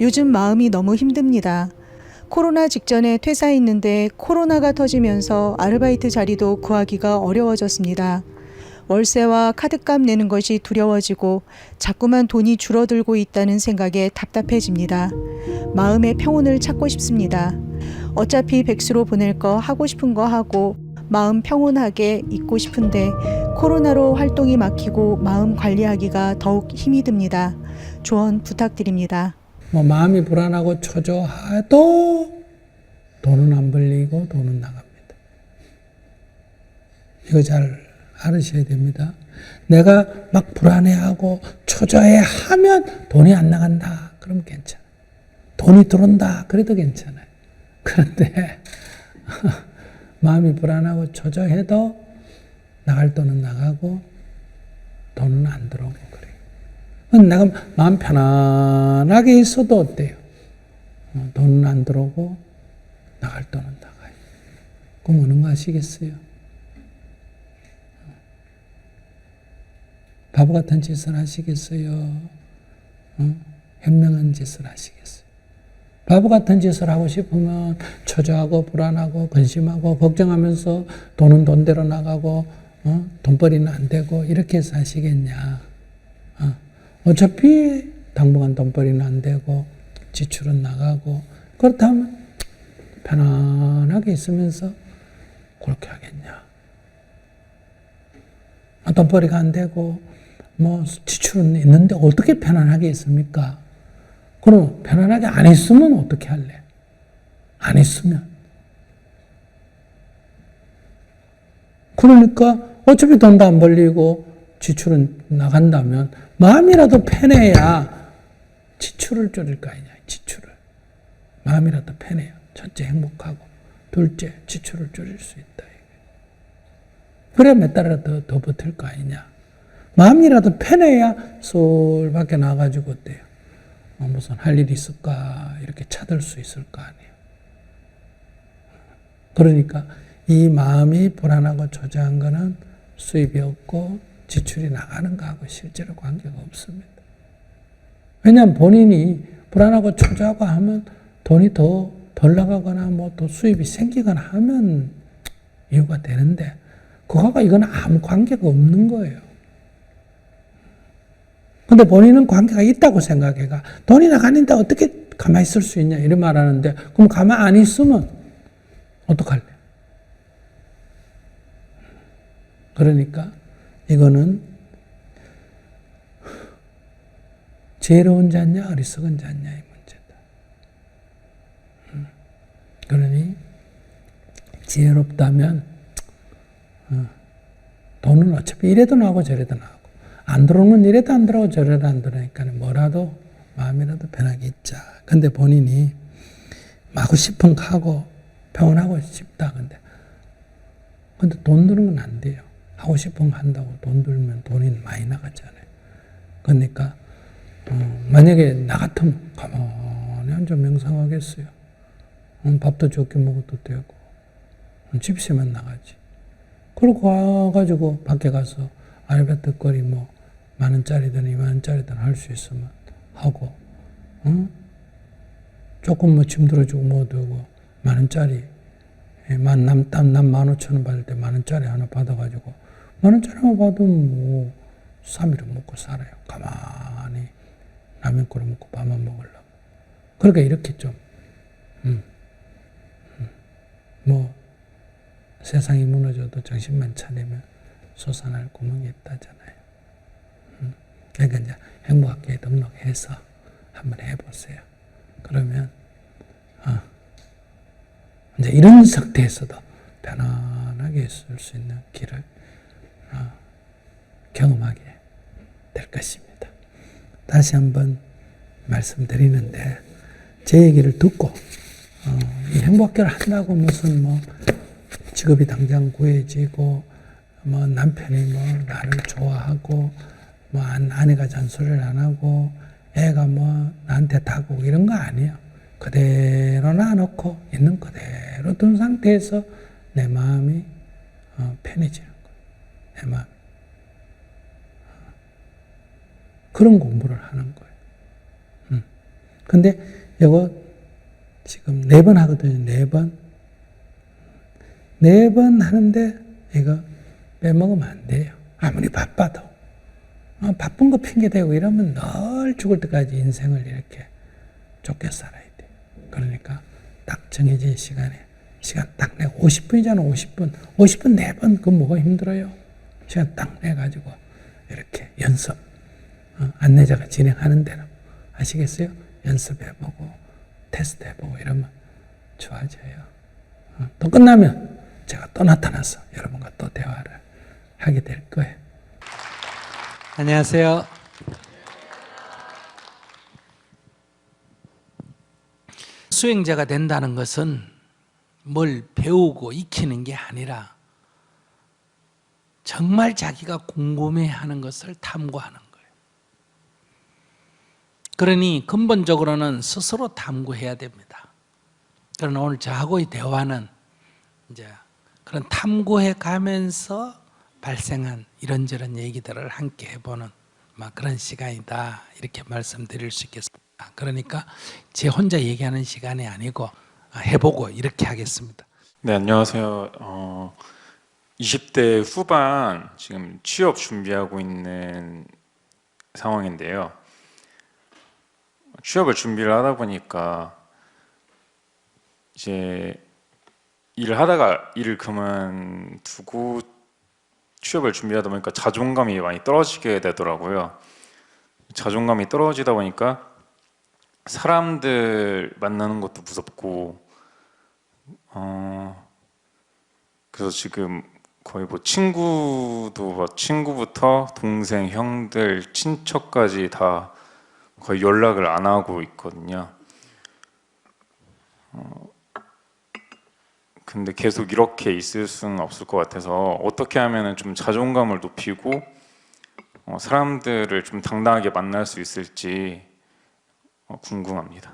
요즘 마음이 너무 힘듭니다. 코로나 직전에 퇴사했는데 코로나가 터지면서 아르바이트 자리도 구하기가 어려워졌습니다. 월세와 카드값 내는 것이 두려워지고 자꾸만 돈이 줄어들고 있다는 생각에 답답해집니다. 마음의 평온을 찾고 싶습니다. 어차피 백수로 보낼 거 하고 싶은 거 하고 마음 평온하게 있고 싶은데 코로나로 활동이 막히고 마음 관리하기가 더욱 힘이 듭니다. 조언 부탁드립니다. 마음이 불안하고 초조해도 돈은 안 벌리고 돈은 나갑니다. 이거 잘 알으셔야 됩니다. 내가 막 불안해하고 초조해하면 돈이 안 나간다. 그럼 괜찮아. 돈이 들어온다. 그래도 괜찮아요. 그런데 마음이 불안하고 초조해도 나갈 돈은 나가고 돈은 안 들어오고 그래요. 내가 마음 편안하게 있어도 어때요? 돈은 안 들어오고 나갈 돈은 나가요. 그럼 어느 거 아시겠어요? 바보 같은 짓을 하시겠어요? 현명한 짓을 하시겠어요? 바보 같은 짓을 하고 싶으면 초조하고 불안하고 근심하고 걱정하면서 돈은 돈대로 나가고 돈벌이는 안 되고 이렇게 해서 하시겠냐? 어차피 당분간 돈벌이는 안 되고 지출은 나가고 그렇다면 편안하게 있으면서 그렇게 하겠냐? 돈벌이가 안 되고 지출은 있는데 어떻게 편안하게 있습니까? 그럼 편안하게 안 있으면 어떻게 할래? 안 있으면. 그러니까 어차피 돈도 안 벌리고 지출은 나간다면 마음이라도 편해야 지출을 줄일 거 아니냐. 지출을. 마음이라도 편해야. 첫째 행복하고 둘째 지출을 줄일 수 있다. 그래야 몇 달이라도 더 버틸 거 아니냐. 마음이라도 편해야 솔 밖에 나가지고 어때요? 무슨 할 일이 있을까 이렇게 찾을 수 있을 거 아니에요. 그러니까 이 마음이 불안하고 초조한 거는 수입이 없고 지출이 나가는 거하고 실제로 관계가 없습니다. 왜냐하면 본인이 불안하고 초조하고 하면 돈이 더 덜 나가거나 더 수입이 생기거나 하면 이유가 되는데 그거가 이건 아무 관계가 없는 거예요. 근데 본인은 관계가 있다고 생각해가 돈이 나가는데 어떻게 가만히 있을 수 있냐 이런 말 하는데 그럼 가만히 안 있으면 어떡할래? 그러니까 이거는 지혜로운 자냐 어리석은 자냐의 문제다. 그러니 지혜롭다면 돈은 어차피 이래도 나오고 저래도 나오고 안 들어오면 이래도 안 들어오고 저래도 안 들어오니까 뭐라도 마음이라도 편하게 있자. 근데 본인이 하고 싶은 거 하고 평온하고 싶다. 근데 돈 드는 건 안 돼요. 하고 싶은 거 한다고 돈 들면 돈이 많이 나가잖아요. 그러니까 만약에 나 같으면 가만히 앉아 명상하겠어요. 밥도 적게 먹어도 되고 집세만 나가지. 그러고 와가지고 밖에 가서 아르바이트 거리 10,000원짜리든 20,000원짜리든 할 수 있으면 하고, 조금 짐 들어주고 뭐 되고 10,000원짜리 남 15,000원 받을 때 10,000원짜리 하나 받아가지고 10,000원짜리만 받으면 3일은 먹고 살아요. 가만히 라면 끓여 먹고 밥만 먹으려고. 그러니까 이렇게 좀 세상이 무너져도 정신만 차리면 솟아날 구멍이 있다잖아요. 그러니까 이제 행복학교에 등록해서 한번 해보세요. 그러면 이제 이런 상태에서도 편안하게 있을 수 있는 길을 경험하게 될 것입니다. 다시 한번 말씀드리는데 제 얘기를 듣고 이 행복학교를 한다고 무슨 직업이 당장 구해지고 남편이 나를 좋아하고 아내가 잔소리를 안 하고 애가 나한테 다가오고 이런 거 아니에요. 그대로 놔놓고 있는 그대로 둔 상태에서 내 마음이 편해지는 거예요. 내 마음. 그런 공부를 하는 거예요. 근데 이거 지금 4번 하거든요. 4번. 4번 하는데 이거 빼먹으면 안 돼요. 아무리 바빠도. 바쁜 거 핑계대고 이러면 늘 죽을 때까지 인생을 이렇게 쫓겨 살아야 돼. 그러니까 딱 정해진 시간에 시간 딱 내고 50분이잖아. 50분. 50분 4번 그거 뭐가 힘들어요. 시간 딱 내가지고 이렇게 연습. 안내자가 진행하는 대로 아시겠어요? 연습해보고 테스트해보고 이러면 좋아져요. 또 끝나면 제가 또 나타나서 여러분과 또 대화를 하게 될 거예요. 안녕하세요. 수행자가 된다는 것은 뭘 배우고 익히는 게 아니라 정말 자기가 궁금해하는 것을 탐구하는 거예요. 그러니 근본적으로는 스스로 탐구해야 됩니다. 그러나 오늘 저하고의 대화는 이제 그런 탐구해 가면서 발생한 이런저런 얘기들을 함께 해보는 그런 시간이다, 이렇게 말씀드릴 수 있겠습니다. 그러니까 제 혼자 얘기하는 시간이 아니고 해보고 이렇게 하겠습니다. 네, 안녕하세요. 20대 후반 지금 취업 준비하고 있는 상황인데요. 취업을 준비를 하다 보니까 이제 일을 하다가 일을 그만두고 취업을 준비하다 보니까 자존감이 많이 떨어지게 되더라고요. 자존감이 떨어지다 보니까 사람들 만나는 것도 무섭고, 그래서 지금 거의 뭐 친구부터 동생, 형들, 친척까지 다 거의 연락을 안 하고 있거든요. 근데 계속 이렇게 있을 수는 없을 것 같아서 어떻게 하면 좀 자존감을 높이고 사람들을 좀 당당하게 만날 수 있을지 궁금합니다.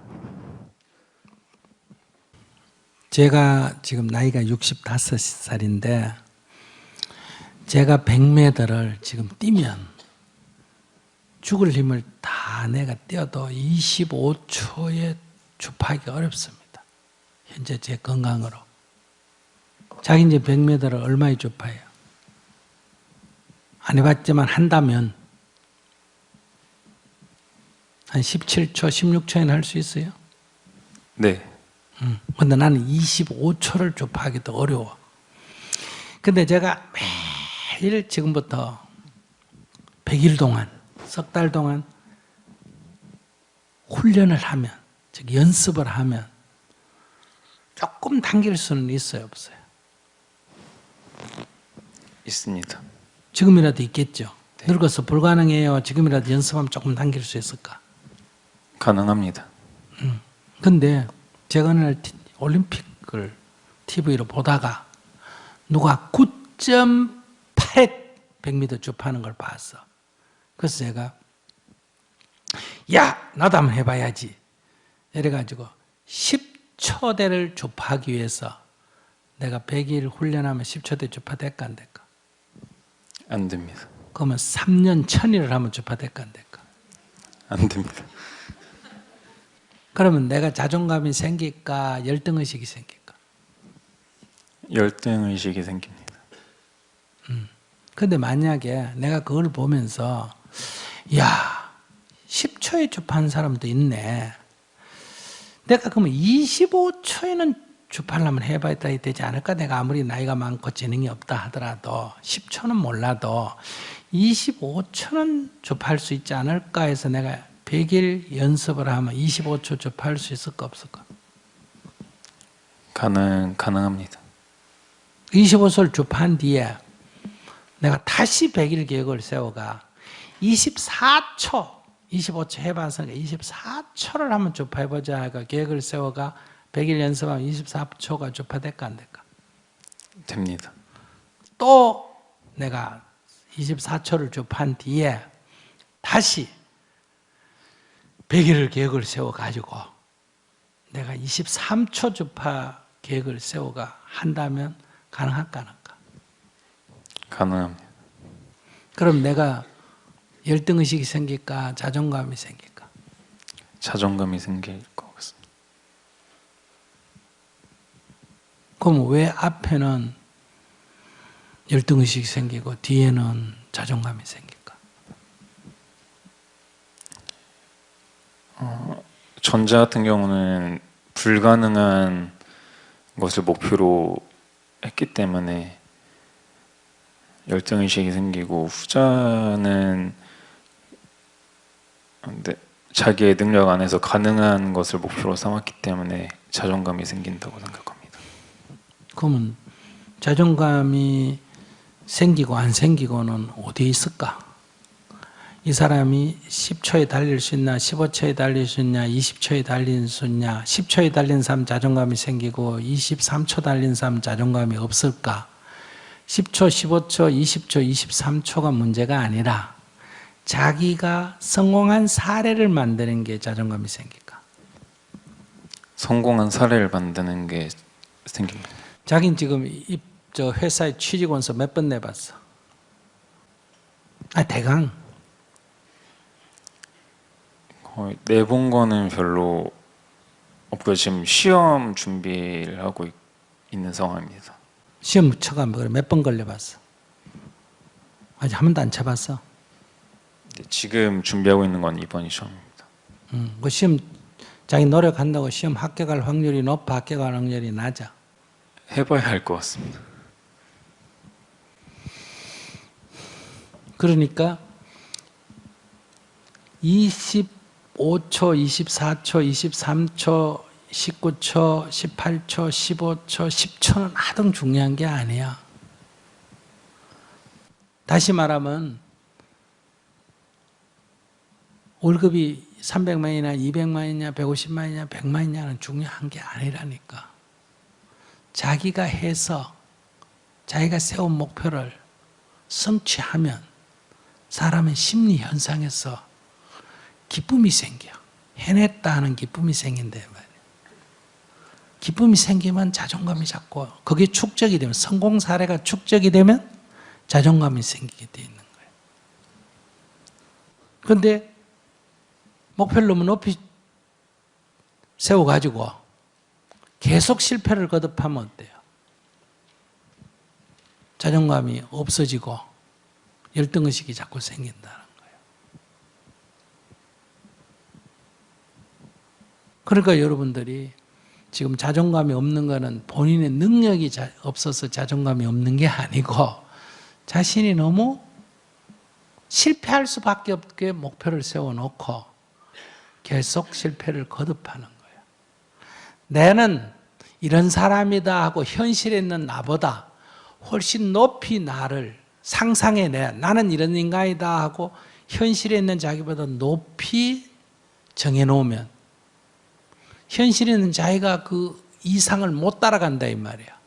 제가 지금 나이가 65살인데 제가 100m를 지금 뛰면 죽을 힘을 다 내가 뛰어도 25초에 주파하기 어렵습니다. 현재 제 건강으로. 자기 이제 100m를 얼마에 주파해요? 안 해봤지만 한다면 한 17초, 16초에는 할 수 있어요? 네. 근데 나는 25초를 주파하기도 어려워. 근데 제가 매일 지금부터 100일 동안, 석 달 동안 훈련을 하면, 즉 연습을 하면 조금 당길 수는 있어요, 없어요? 있습니다. 지금이라도 있겠죠. 늙어서 불가능해요. 지금이라도 연습하면 조금 당길 수 있을까? 가능합니다. 근데 제가 어느 날 올림픽을 TV로 보다가 누가 9.8 100m 주파하는 걸 봤어. 그래서 제가 야, 나도 한번 해봐야지. 이래가지고 10초대를 주파하기 위해서 내가 100일 훈련하면 10초대 주파 될까 안 될까? 안 됩니다. 그러면 3년 1000일을 하면 주파 될까 안 될까? 안 됩니다. 그러면 내가 자존감이 생길까? 열등의식이 생길까? 열등의식이 생깁니다. 근데 만약에 내가 그걸 보면서 야, 10초에 주파하는 사람도 있네. 내가 그러면 25초에는 주파를 한번 해봐야 되지 않을까? 내가 아무리 나이가 많고 재능이 없다 하더라도 10초는 몰라도 25초는 주파할 수 있지 않을까 해서 내가 100일 연습을 하면 25초 주파할 수 있을까 없을까? 가능합니다. 25초를 주파한 뒤에 내가 다시 100일 계획을 세워가 24초, 25초 해봤으니까 24초를 한번 주파해보자 하고 계획을 세워가 100일 연습하면 24초가 주파될까 안 될까? 됩니다. 또 내가 24초를 주파한 뒤에 다시 100일을 계획을 세워가지고 내가 23초 주파 계획을 세워가 한다면 가능할까 안 할까? 가능합니다. 그럼 내가 열등의식이 생길까? 자존감이 생길까? 자존감이 생길 것 같습니다. 그럼 왜 앞에는 열등의식이 생기고 뒤에는 자존감이 생길까? 전자 같은 경우는 불가능한 것을 목표로 했기 때문에 열등의식이 생기고, 후자는 자기의 능력 안에서 가능한 것을 목표로 삼았기 때문에 자존감이 생긴다고 생각합니다. 그러면 자존감이 생기고 안 생기고는 어디에 있을까? 이 사람이 10초에 달릴 수 있나, 15초에 달릴 수 있냐, 20초에 달릴 수 있냐, 10초에 달린 사람 자존감이 생기고 23초 달린 사람 자존감이 없을까? 10초, 15초, 20초, 23초가 문제가 아니라 자기가 성공한 사례를 만드는 게 자존감이 생길까? 성공한 사례를 만드는 게 생깁니다. 자기는 지금 저 회사에 취직원서 몇 번 내봤어? 대강. 거의 내본 거는 별로 없고 지금 시험 준비를 하고 있는 상황입니다. 시험 쳐가 몇 번 걸려봤어? 아직 한 번도 안 쳐봤어? 지금 준비하고 있는 건 이번이 처음입니다. 그 시험 자기 노력한다고 시험 합격할 확률이 높아, 합격할 확률이 낮아? 해봐야 할 것 같습니다. 그러니까 25초, 24초, 23초, 19초, 18초, 15초, 10초는 하등 중요한 게 아니야. 다시 말하면 월급이 300만이나 200만이냐 150만이냐 100만이냐는 중요한 게 아니라니까. 자기가 해서 자기가 세운 목표를 성취하면 사람의 심리 현상에서 기쁨이 생겨. 해냈다 하는 기쁨이 생긴단 말이에요. 기쁨이 생기면 자존감이 자꾸, 그게 축적이 되면, 성공 사례가 축적이 되면 자존감이 생기게 돼 있는 거예요. 그런데 목표를 너무 높이 세워가지고 계속 실패를 거듭하면 어때요? 자존감이 없어지고 열등의식이 자꾸 생긴다는 거예요. 그러니까 여러분들이 지금 자존감이 없는 거는 본인의 능력이 없어서 자존감이 없는 게 아니고 자신이 너무 실패할 수밖에 없게 목표를 세워놓고 계속 실패를 거듭하는 거예요. 나는 이런 사람이다 하고 현실에 있는 나보다 훨씬 높이 나를 상상해 나는 이런 인간이다 하고 현실에 있는 자기보다 높이 정해놓으면 현실에 있는 자기가 그 이상을 못 따라간다 이 말이야.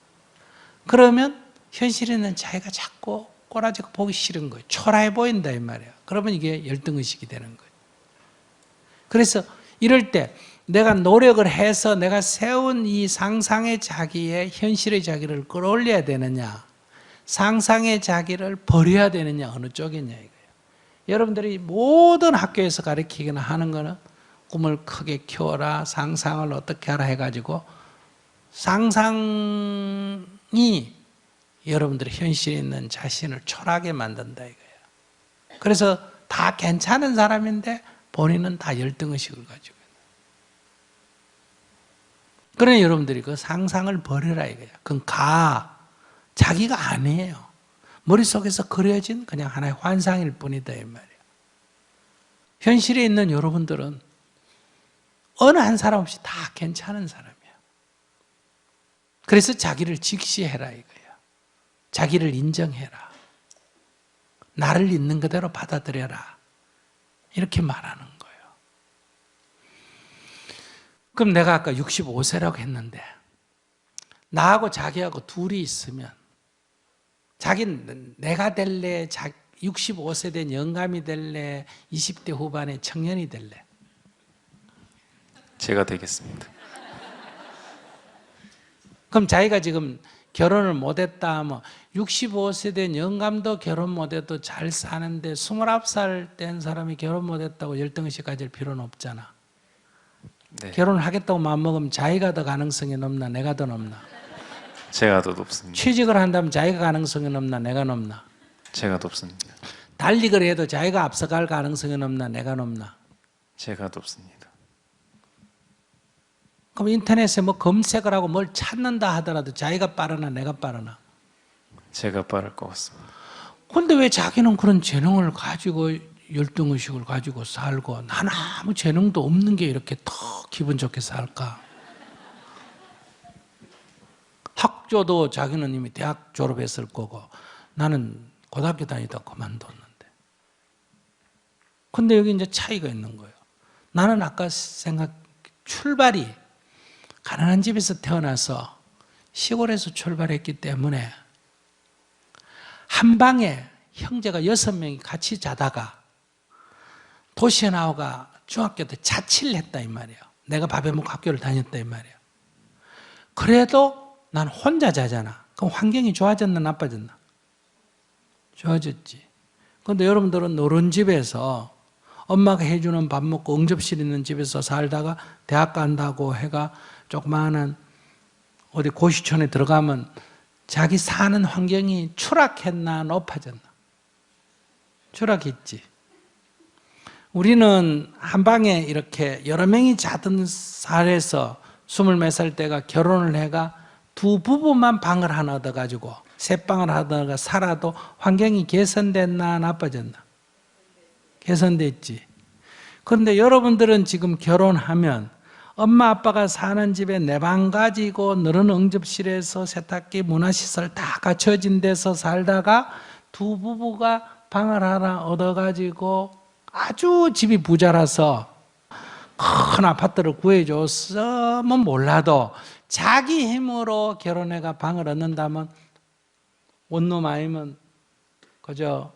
그러면 현실에 있는 자기가 자꾸 꼬라지고 보기 싫은 거예요. 초라해 보인다 이 말이야. 그러면 이게 열등의식이 되는 거예요. 그래서 이럴 때 내가 노력을 해서 내가 세운 이 상상의 자기의 현실의 자기를 끌어올려야 되느냐, 상상의 자기를 버려야 되느냐, 어느 쪽이냐 이거예요. 여러분들이 모든 학교에서 가르치거나 하는 거는 꿈을 크게 키워라, 상상을 어떻게 하라 해가지고 상상이 여러분들의 현실에 있는 자신을 초라하게 만든다 이거예요. 그래서 다 괜찮은 사람인데 본인은 다 열등의식을 가지고 있는. 그러니 여러분들이 그 상상을 버려라 이거예요. 그건 자기가 아니에요. 머릿속에서 그려진 그냥 하나의 환상일 뿐이다 이 말이에요. 현실에 있는 여러분들은 어느 한 사람 없이 다 괜찮은 사람이야. 그래서 자기를 직시해라 이거예요. 자기를 인정해라. 나를 있는 그대로 받아들여라. 이렇게 말하는 거예요. 그럼 내가 아까 65세라고 했는데 나하고 자기하고 둘이 있으면 자기는 내가 될래, 65세 된 영감이 될래, 20대 후반의 청년이 될래? 제가 되겠습니다. 그럼 자기가 지금 결혼을 못했다 하면 65세 된 영감도 결혼 못해도 잘 사는데 29살 된 사람이 결혼 못했다고 열등의식 가질 필요는 없잖아. 네. 결혼을 하겠다고 마음먹으면 자기가 더 가능성이 높나 내가 더 높나? 제가 더 높습니다. 취직을 한다면 자기가 가능성이 높나 내가 높나? 제가 높습니다. 달리기를 해도 자기가 앞서갈 가능성이 높나 내가 높나? 제가 높습니다. 그럼 인터넷에 뭐 검색을 하고 뭘 찾는다 하더라도 자기가 빠르나 내가 빠르나? 제가 빠를 것 같습니다. 근데 왜 자기는 그런 재능을 가지고 열등의식을 가지고 살고 나는 아무 재능도 없는 게 이렇게 더 기분 좋게 살까? 학교도 자기는 이미 대학 졸업했을 거고 나는 고등학교 다니다 그만뒀는데. 근데 여기 이제 차이가 있는 거예요. 나는 아까 출발이 가난한 집에서 태어나서 시골에서 출발했기 때문에 한 방에 형제가 6명이 같이 자다가 도시에 나와가 중학교 때 자취를 했다 이 말이에요. 내가 밥해 먹고 학교를 다녔다 이 말이에요. 그래도 난 혼자 자잖아. 그럼 환경이 좋아졌나 나빠졌나? 좋아졌지. 그런데 여러분들은 노른 집에서 엄마가 해주는 밥 먹고 응접실 있는 집에서 살다가 대학 간다고 해가 조그마한 어디 고시촌에 들어가면 자기 사는 환경이 추락했나 높아졌나? 추락했지. 우리는 한 방에 이렇게 여러 명이 자던 살에서 20몇 살 때가 결혼을 해가 두 부부만 방을 하나 얻어가지고 세 방을 하다가 살아도 환경이 개선됐나 나빠졌나? 개선됐지. 그런데 여러분들은 지금 결혼하면 엄마 아빠가 사는 집에 내 방 가지고 너른 응접실에서 세탁기 문화시설 다 갖춰진 데서 살다가 두 부부가 방을 하나 얻어가지고 아주 집이 부자라서 큰 아파트를 구해줬으면 몰라도 자기 힘으로 결혼해가 방을 얻는다면 원룸 아니면 그저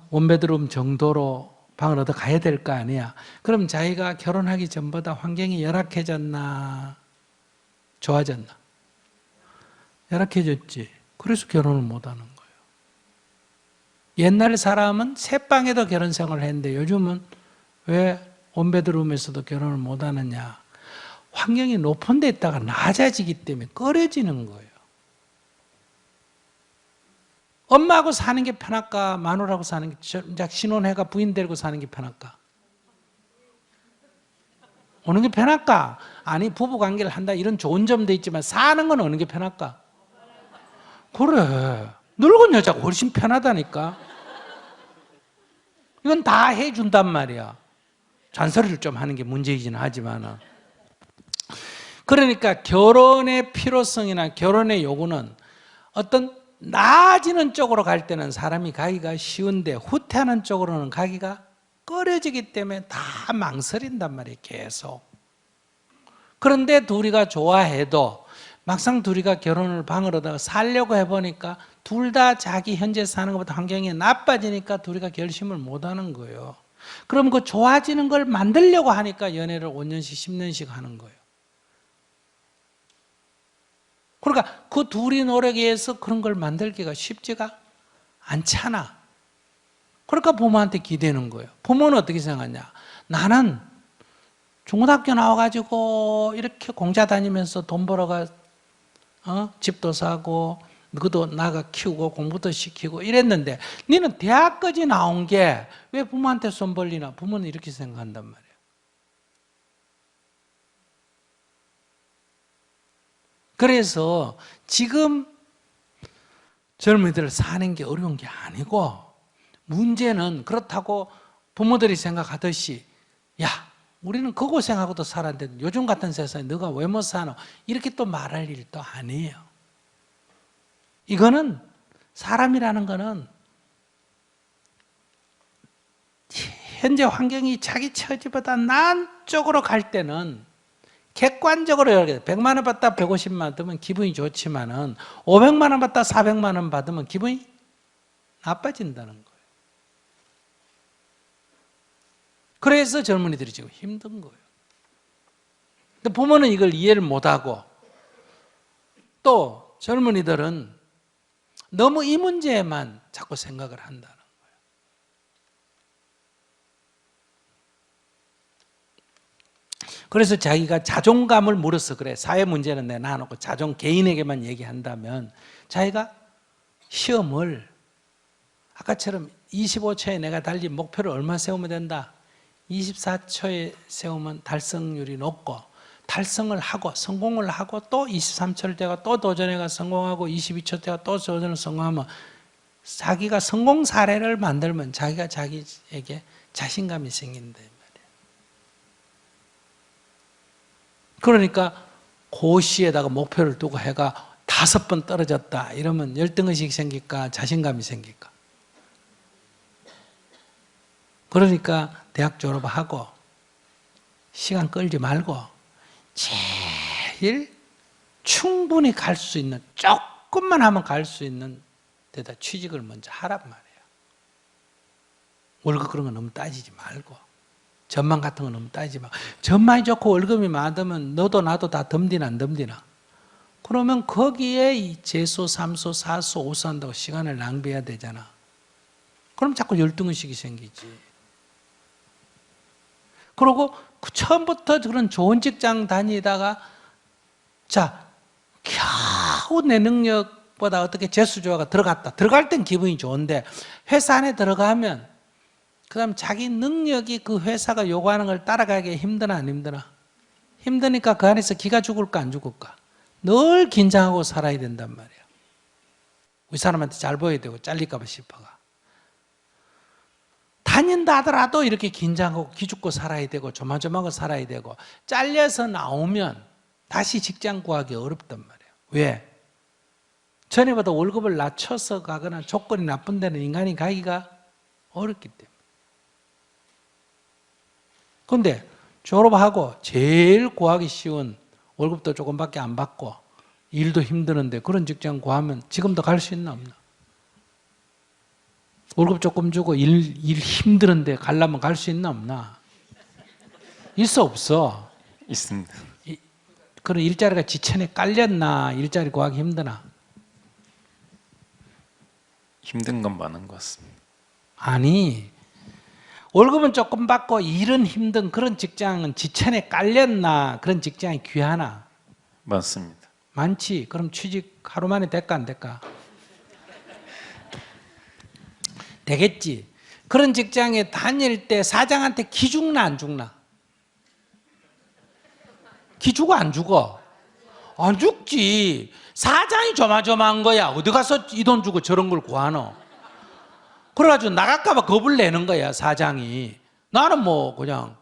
원베드룸 정도로 방을 얻어 가야 될 거 아니야. 그럼 자기가 결혼하기 전보다 환경이 열악해졌나? 좋아졌나? 열악해졌지. 그래서 결혼을 못 하는 거예요. 옛날 사람은 새 방에도 결혼 생활을 했는데 요즘은 왜 원베드룸에서도 결혼을 못 하느냐? 환경이 높은 데 있다가 낮아지기 때문에 꺼려지는 거예요. 엄마하고 사는 게 편할까? 마누라하고 사는 게, 신혼해가 부인 데리고 사는 게 편할까? 어느 게 편할까? 아니 부부관계를 한다 이런 좋은 점도 있지만 사는 건 어느 게 편할까? 그래, 늙은 여자가 훨씬 편하다니까. 이건 다 해준단 말이야. 잔소리를 좀 하는 게 문제이긴 하지만. 그러니까 결혼의 필요성이나 결혼의 요구는 어떤 나아지는 쪽으로 갈 때는 사람이 가기가 쉬운데 후퇴하는 쪽으로는 가기가 꺼려지기 때문에 다 망설인단 말이에요. 계속. 그런데 둘이가 좋아해도 막상 둘이가 결혼을 방을 얻어 살려고 해보니까 둘 다 자기 현재 사는 것보다 환경이 나빠지니까 둘이가 결심을 못하는 거예요. 그럼 그 좋아지는 걸 만들려고 하니까 연애를 5년씩 10년씩 하는 거예요. 그러니까 그 둘이 노력에 의해서 그런 걸 만들기가 쉽지가 않잖아. 그러니까 부모한테 기대는 거예요. 부모는 어떻게 생각하냐? 나는 중고등학교 나와가지고 이렇게 공자 다니면서 돈 벌어가 집도 사고 너도 나가 키우고 공부도 시키고 이랬는데 너는 대학까지 나온 게 왜 부모한테 손 벌리나? 부모는 이렇게 생각한단 말이에요. 그래서 지금 젊은이들 사는 게 어려운 게 아니고 문제는 그렇다고 부모들이 생각하듯이 야 우리는 그 고생하고도 살았는데 요즘 같은 세상에 너가 왜 못 사노? 이렇게 또 말할 일도 아니에요. 이거는 사람이라는 거는 현재 환경이 자기 처지보다 나은 쪽으로 갈 때는 객관적으로 100만 원 받다 150만 원 받으면 기분이 좋지만은 500만 원 받다 400만 원 받으면 기분이 나빠진다는 거예요. 그래서 젊은이들이 지금 힘든 거예요. 근데 부모는 이걸 이해를 못하고 또 젊은이들은 너무 이 문제에만 자꾸 생각을 한다는 거예요. 그래서 자기가 자존감을 물어서 그래. 사회 문제는 내놔놓고 개인에게만 얘기한다면 자기가 시험을 아까처럼 25초에 내가 달린 목표를 얼마 세우면 된다? 24초에 세우면 달성률이 높고, 달성을 하고 성공을 하고 또 23초를 때가 또 도전해가 성공하고 22초 때가 또 도전을 성공하면 자기가 성공 사례를 만들면 자기가 자기에게 자신감이 생긴다 말이에요. 그러니까 고시에다가 목표를 두고 해가 5번 떨어졌다 이러면 열등의식 생길까 자신감이 생길까? 그러니까 대학 졸업하고 시간 끌지 말고 제일 충분히 갈 수 있는, 조금만 하면 갈 수 있는 데다 취직을 먼저 하란 말이에요. 월급 그런 거 너무 따지지 말고, 전망 같은 거 너무 따지지 말고. 전망이 좋고 월급이 많으면 너도 나도 다 덤디나 안 덤디나? 그러면 거기에 이 재수, 3수, 4수, 5수 한다고 시간을 낭비해야 되잖아. 그럼 자꾸 열등의식이 생기지. 그리고 처음부터 그런 좋은 직장 다니다가 자, 겨우 내 능력보다 어떻게 재수조화가 들어갔다. 들어갈 땐 기분이 좋은데 회사 안에 들어가면 그 다음 자기 능력이 그 회사가 요구하는 걸 따라가기 힘드나 안 힘드나? 힘드니까 그 안에서 기가 죽을까 안 죽을까? 늘 긴장하고 살아야 된단 말이야. 우리 사람한테 잘 보여야 되고 잘릴까 봐 싶어가. 다닌다 하더라도 이렇게 긴장하고 기죽고 살아야 되고 조마조마하고 살아야 되고, 잘려서 나오면 다시 직장 구하기 어렵단 말이에요. 왜? 전에보다 월급을 낮춰서 가거나 조건이 나쁜 데는 인간이 가기가 어렵기 때문에. 그런데 졸업하고 제일 구하기 쉬운, 월급도 조금밖에 안 받고 일도 힘드는데 그런 직장 구하면 지금도 갈 수 있나 없나? 월급 조금 주고 일 힘드는데 가려면 갈 수 있나 없나? 있어 없어? 있습니다. 그런 일자리가 지천에 깔렸나? 일자리 구하기 힘드나? 힘든 건 많은 것 같습니다. 아니, 월급은 조금 받고 일은 힘든 그런 직장은 지천에 깔렸나? 그런 직장이 귀하나? 많습니다. 많지. 그럼 취직 하루 만에 될까 안 될까? 되겠지. 그런 직장에 다닐 때 사장한테 기 죽나 안 죽나? 기 죽어 안 죽어? 안 죽지. 사장이 조마조마한 거야. 어디 가서 이 돈 주고 저런 걸 구하노? 그래가지고 나갈까 봐 겁을 내는 거야, 사장이. 나는 뭐 그냥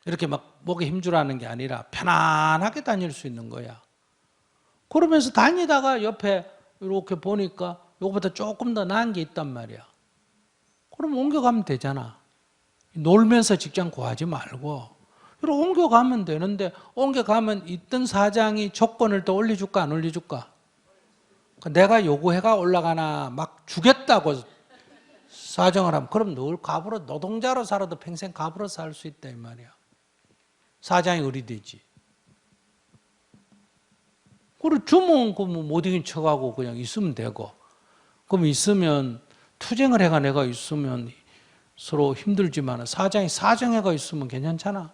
이렇게 막 목에 힘주라는 게 아니라 편안하게 다닐 수 있는 거야. 그러면서 다니다가 옆에 이렇게 보니까 이거보다 조금 더 나은 게 있단 말이야. 그럼 옮겨가면 되잖아. 놀면서 직장 구하지 말고 이렇게 옮겨가면 되는데, 옮겨가면 있던 사장이 조건을 더 올려줄까 안 올려줄까? 내가 요구해가 올라가나 막 주겠다고 사정을 하면 그럼 늘 갑으로, 노동자로 살아도 평생 갑으로 살 수 있다 이 말이야. 사장이 의리되지. 그리고 주면 못 이긴 척하고 그냥 있으면 되고, 그럼 있으면 투쟁을 해가 내가 있으면 서로 힘들지만 사장이 사정해가 있으면 괜찮잖아.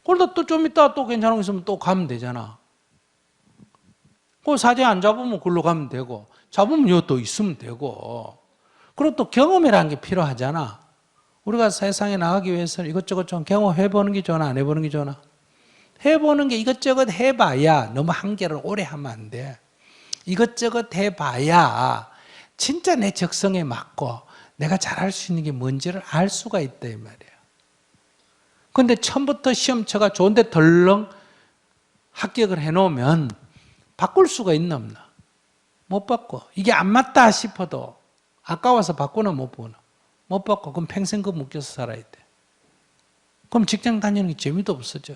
그러다 또 좀 있다 또 괜찮은 거 있으면 또 가면 되잖아. 그 사장이 안 잡으면 글로 가면 되고, 잡으면 여기 또 있으면 되고. 그리고 또 경험이라는 게 필요하잖아. 우리가 세상에 나가기 위해서는 이것저것 좀 경험해보는 게 좋나 안 해보는 게 좋나? 해보는 게 이것저것 해봐야, 너무 한계를 오래 하면 안 돼. 이것저것 해봐야 진짜 내 적성에 맞고 내가 잘할 수 있는 게 뭔지를 알 수가 있다 이 말이야. 그런데 처음부터 시험쳐가 좋은데 덜렁 합격을 해놓으면 바꿀 수가 있나 없나? 못 바꿔. 이게 안 맞다 싶어도 아까워서 바꾸나 못 바꾸나? 못 바꿔. 그럼 평생 그 묶여서 살아야 돼. 그럼 직장 다니는 게 재미도 없어져.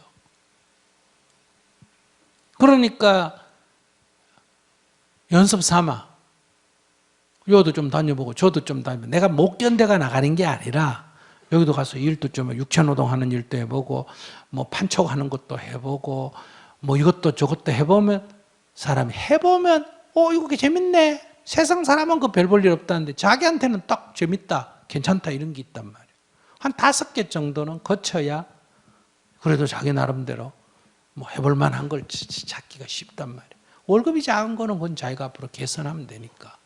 그러니까 연습 삼아 여도 좀 다녀보고 저도 좀 다녀보고, 내가 못 견뎌가 나가는 게 아니라 여기도 가서 일도 좀 육체노동 하는 일도 해보고 뭐 판촉하는 것도 해보고 뭐 이것도 저것도 해보면, 사람이 해보면 이거 재밌네. 세상 사람은 그 별 볼 일 없다는데 자기한테는 딱 재밌다, 괜찮다 이런 게 있단 말이에요. 한 5개 정도는 거쳐야 그래도 자기 나름대로 뭐 해볼 만한 걸 찾기가 쉽단 말이에요. 월급이 작은 거는 그건 자기가 앞으로 개선하면 되니까.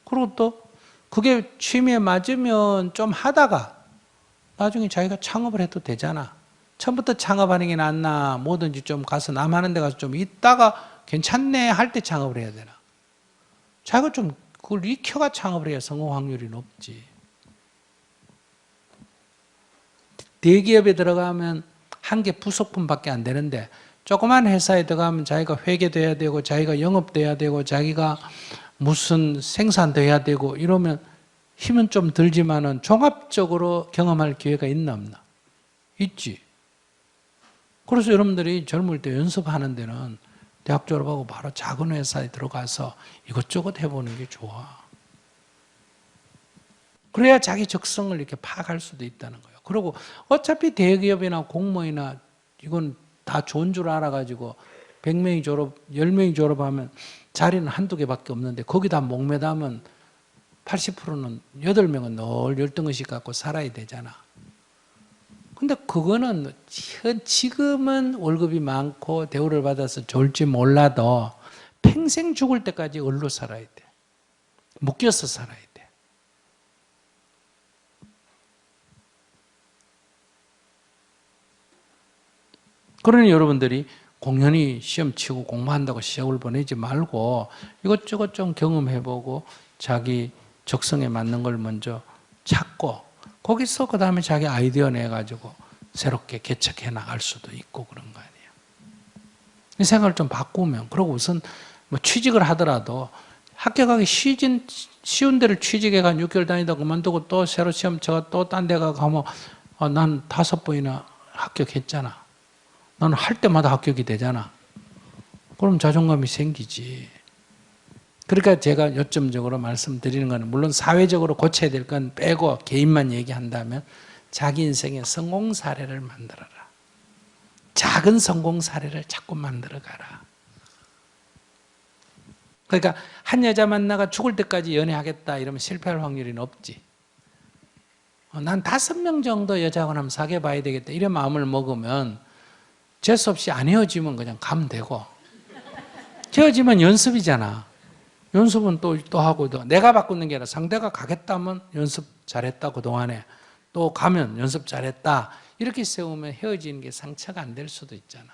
그리고 또 그게 취미에 맞으면 좀 하다가 나중에 자기가 창업을 해도 되잖아. 처음부터 창업하는 게 낫나, 뭐든지 좀 가서 남 하는 데 가서 좀 있다가 괜찮네 할 때 창업을 해야 되나. 자기가 좀 그걸 익혀가 창업을 해야 성공 확률이 높지. 대기업에 들어가면 한 개 부속품밖에 안 되는데 조그만 회사에 들어가면 자기가 회계돼야 되고 자기가 영업돼야 되고 자기가 무슨 생산도 해야 되고 이러면 힘은 좀 들지만은 종합적으로 경험할 기회가 있나 없나? 있지. 그래서 여러분들이 젊을 때 연습하는 데는 대학 졸업하고 바로 작은 회사에 들어가서 이것저것 해보는 게 좋아. 그래야 자기 적성을 이렇게 파악할 수도 있다는 거예요. 그리고 어차피 대기업이나 공무원이나 이건 다 좋은 줄 알아가지고 100명이 졸업, 10명이 졸업하면 자리는 한두 개밖에 없는데 거기다 목매다면 80%는 8명은 늘 열등의식 갖고 살아야 되잖아. 근데 그거는 지금은 월급이 많고 대우를 받아서 좋을지 몰라도 평생 죽을 때까지 얼로 살아야 돼. 묶여서 살아야 돼. 그러니 여러분들이 공연히 시험 치고 공부한다고 시험을 보내지 말고 이것저것 좀 경험해보고 자기 적성에 맞는 걸 먼저 찾고 거기서 그 다음에 자기 아이디어 내가지고 새롭게 개척해 나갈 수도 있고 그런 거 아니에요. 이 생각을 좀 바꾸면, 그리고 우선 뭐 취직을 하더라도 합격하기 쉬운 데를 취직해가 6개월 다니다 그만두고 또 새로 시험 쳐가 또 딴 데 가면 난 5번이나 합격했잖아. 나는 할 때마다 합격이 되잖아. 그럼 자존감이 생기지. 그러니까 제가 요점적으로 말씀드리는 건 물론 사회적으로 고쳐야 될 건 빼고 개인만 얘기한다면 자기 인생의 성공 사례를 만들어라. 작은 성공 사례를 자꾸 만들어가라. 그러니까 한 여자 만나가 죽을 때까지 연애하겠다 이러면 실패할 확률이 높지. 난 5명 정도 여자하고 한번 사귀어 봐야 되겠다 이런 마음을 먹으면 재수없이 안 헤어지면 그냥 가면 되고, 헤어지면 연습이잖아. 연습은 또 하고, 내가 바꾸는 게 아니라 상대가 가겠다면 연습 잘했다 그동안에, 또 가면 연습 잘했다 이렇게 세우면 헤어지는 게 상처가 안 될 수도 있잖아.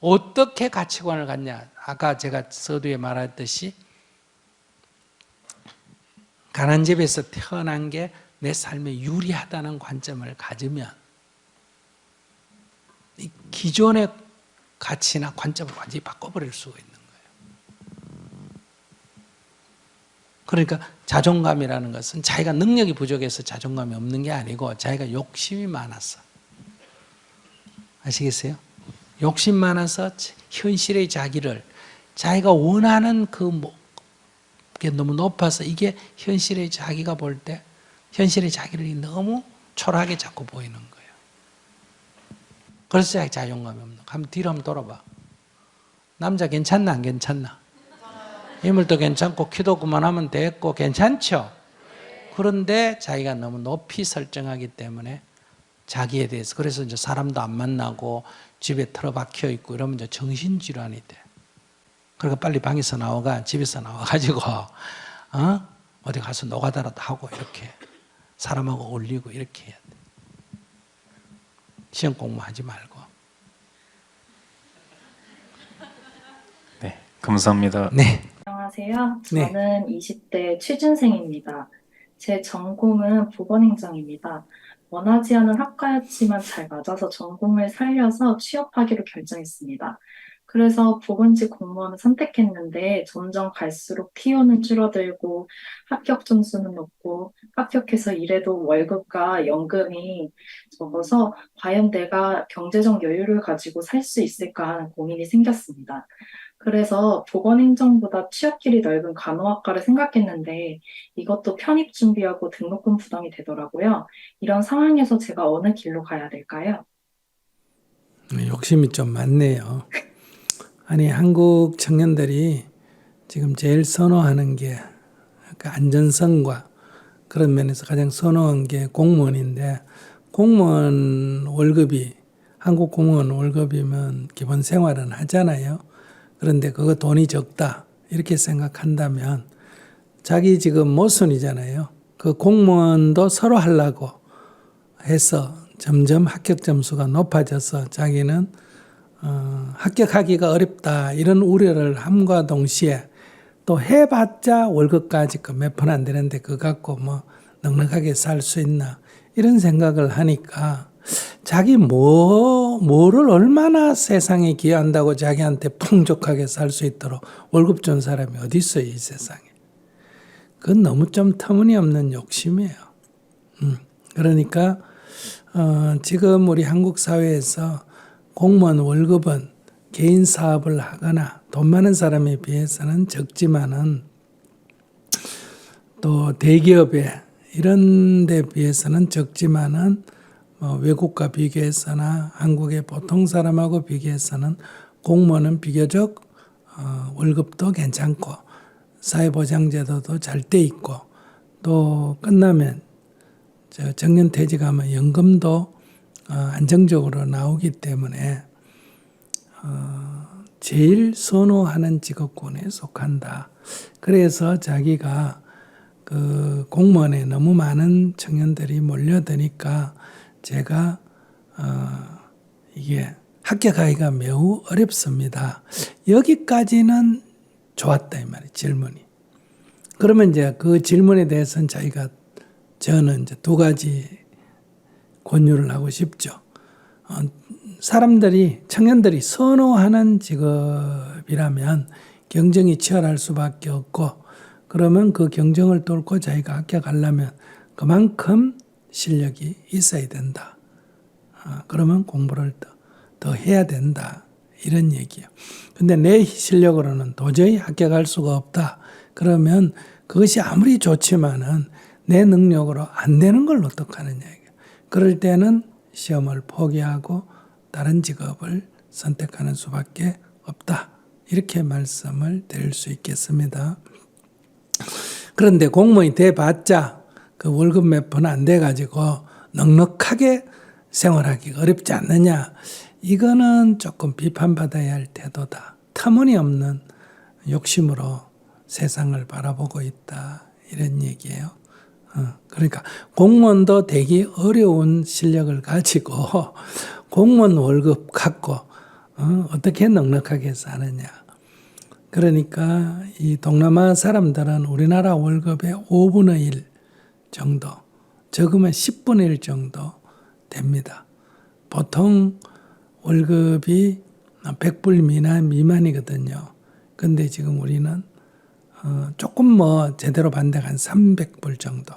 어떻게 가치관을 갖냐. 아까 제가 서두에 말했듯이 가난 집에서 태어난 게 내 삶에 유리하다는 관점을 가지면 이 기존의 가치나 관점을 완전히 바꿔버릴 수가 있는 거예요. 그러니까 자존감이라는 것은 자기가 능력이 부족해서 자존감이 없는 게 아니고 자기가 욕심이 많았어. 아시겠어요? 욕심 많아서 현실의 자기를, 자기가 원하는 게 너무 높아서 이게 현실의 자기가 볼 때 현실의 자기를 너무 초라하게 자꾸 보이는 거예요. 그래서 자기 자존감이 없는 거예요. 한번 뒤로 한번 돌아봐. 남자 괜찮나 안 괜찮나? 인물도 괜찮고 키도 그만하면 됐고 괜찮죠? 그런데 자기가 너무 높이 설정하기 때문에 자기에 대해서, 그래서 이제 사람도 안 만나고 집에 틀어박혀 있고 이러면 이제 정신질환이 돼. 그러니까 빨리 방에서 나와가, 집에서 나와가지고 어디 가서 노가다라도 하고 이렇게 사람하고 어울리고 이렇게 해야 돼. 시험 공부하지 말고. 네, 감사합니다. 네. 안녕하세요. 네. 저는 20대 취준생입니다. 제 전공은 보건행정입니다. 원하지 않은 학과였지만 잘 맞아서 전공을 살려서 취업하기로 결정했습니다. 그래서 보건직 공무원을 선택했는데 점점 갈수록 티오는 줄어들고 합격 점수는 높고 합격해서 일해도 월급과 연금이 적어서 과연 내가 경제적 여유를 가지고 살 수 있을까 하는 고민이 생겼습니다. 그래서 보건행정보다 취업길이 넓은 간호학과를 생각했는데 이것도 편입 준비하고 등록금 부담이 되더라고요. 이런 상황에서 제가 어느 길로 가야 될까요? 욕심이 좀 많네요. 아니, 한국 청년들이 지금 제일 선호하는 게 그 안전성과 그런 면에서 가장 선호한 게 공무원인데, 공무원 월급이 한국 공무원 월급이면 기본 생활은 하잖아요. 그런데 그거 돈이 적다 이렇게 생각한다면 자기 지금 모순이잖아요. 그 공무원도 서로 하려고 해서 점점 합격 점수가 높아져서 자기는 합격하기가 어렵다 이런 우려를 함과 동시에 또 해봤자 월급까지 몇 푼 안 되는데 그거 갖고 뭐 넉넉하게 살 수 있나 이런 생각을 하니까 자기 뭐를 얼마나 세상에 기여한다고 자기한테 풍족하게 살 수 있도록 월급 준 사람이 어디 있어요 이 세상에. 그건 너무 좀 터무니없는 욕심이에요. 그러니까 지금 우리 한국 사회에서 공무원 월급은 개인 사업을 하거나 돈 많은 사람에 비해서는 적지만은 또 대기업에 이런 데 비해서는 적지만은 외국과 비교해서나 한국의 보통 사람하고 비교해서는 공무원은 비교적 월급도 괜찮고 사회보장제도도 잘 돼 있고 또 끝나면 정년퇴직하면 연금도 안정적으로 나오기 때문에 제일 선호하는 직업군에 속한다. 그래서 자기가 그 공무원에 너무 많은 청년들이 몰려드니까 제가 이게 합격하기가 매우 어렵습니다. 여기까지는 좋았다 이 말이에요. 질문이. 그러면 이제 그 질문에 대해서는 저는 이제 두 가지 권유를 하고 싶죠. 사람들이 청년들이 선호하는 직업이라면 경쟁이 치열할 수밖에 없고 그러면 그 경쟁을 뚫고 자기가 합격하려면 그만큼 실력이 있어야 된다. 그러면 공부를 더 해야 된다. 이런 얘기예요. 근데 내 실력으로는 도저히 합격할 수가 없다. 그러면 그것이 아무리 좋지만은 내 능력으로 안 되는 걸 어떡하느냐 이게. 그럴 때는 시험을 포기하고 다른 직업을 선택하는 수밖에 없다. 이렇게 말씀을 드릴 수 있겠습니다. 그런데 공무원이 돼봤자 그 월급 몇 푼 안 돼가지고 넉넉하게 생활하기가 어렵지 않느냐. 이거는 조금 비판받아야 할 태도다. 터무니없는 욕심으로 세상을 바라보고 있다. 이런 얘기예요. 그러니까 공무원도 되기 어려운 실력을 가지고 공무원 월급 갖고 어떻게 넉넉하게 사느냐. 그러니까 이 동남아 사람들은 우리나라 월급의 5분의 1 정도, 적으면 10분의 1 정도 됩니다. 보통 월급이 100불 미만이거든요. 근데 지금 우리는 조금 제대로 받는 한 300불 정도.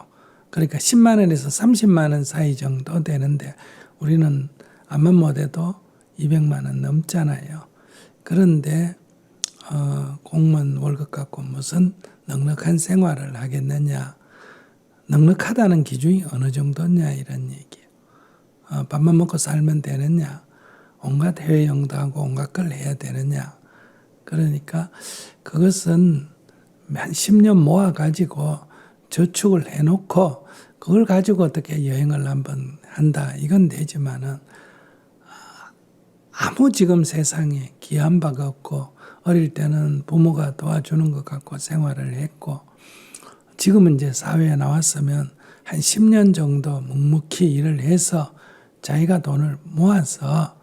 그러니까 10만 원에서 30만 원 사이 정도 되는데 우리는 암만 못해도 200만 원 넘잖아요. 그런데 공무원 월급 갖고 무슨 넉넉한 생활을 하겠느냐. 넉넉하다는 기준이 어느 정도냐 이런 얘기예요. 밥만 먹고 살면 되느냐. 온갖 해외여행도 하고 온갖 걸 해야 되느냐. 그러니까 그것은 한 10년 모아가지고 저축을 해놓고 그걸 가지고 어떻게 여행을 한번 한다. 이건 되지만은 아무 지금 세상에 기여한 바가 없고 어릴 때는 부모가 도와주는 것 같고 생활을 했고 지금은 이제 사회에 나왔으면 한 10년 정도 묵묵히 일을 해서 자기가 돈을 모아서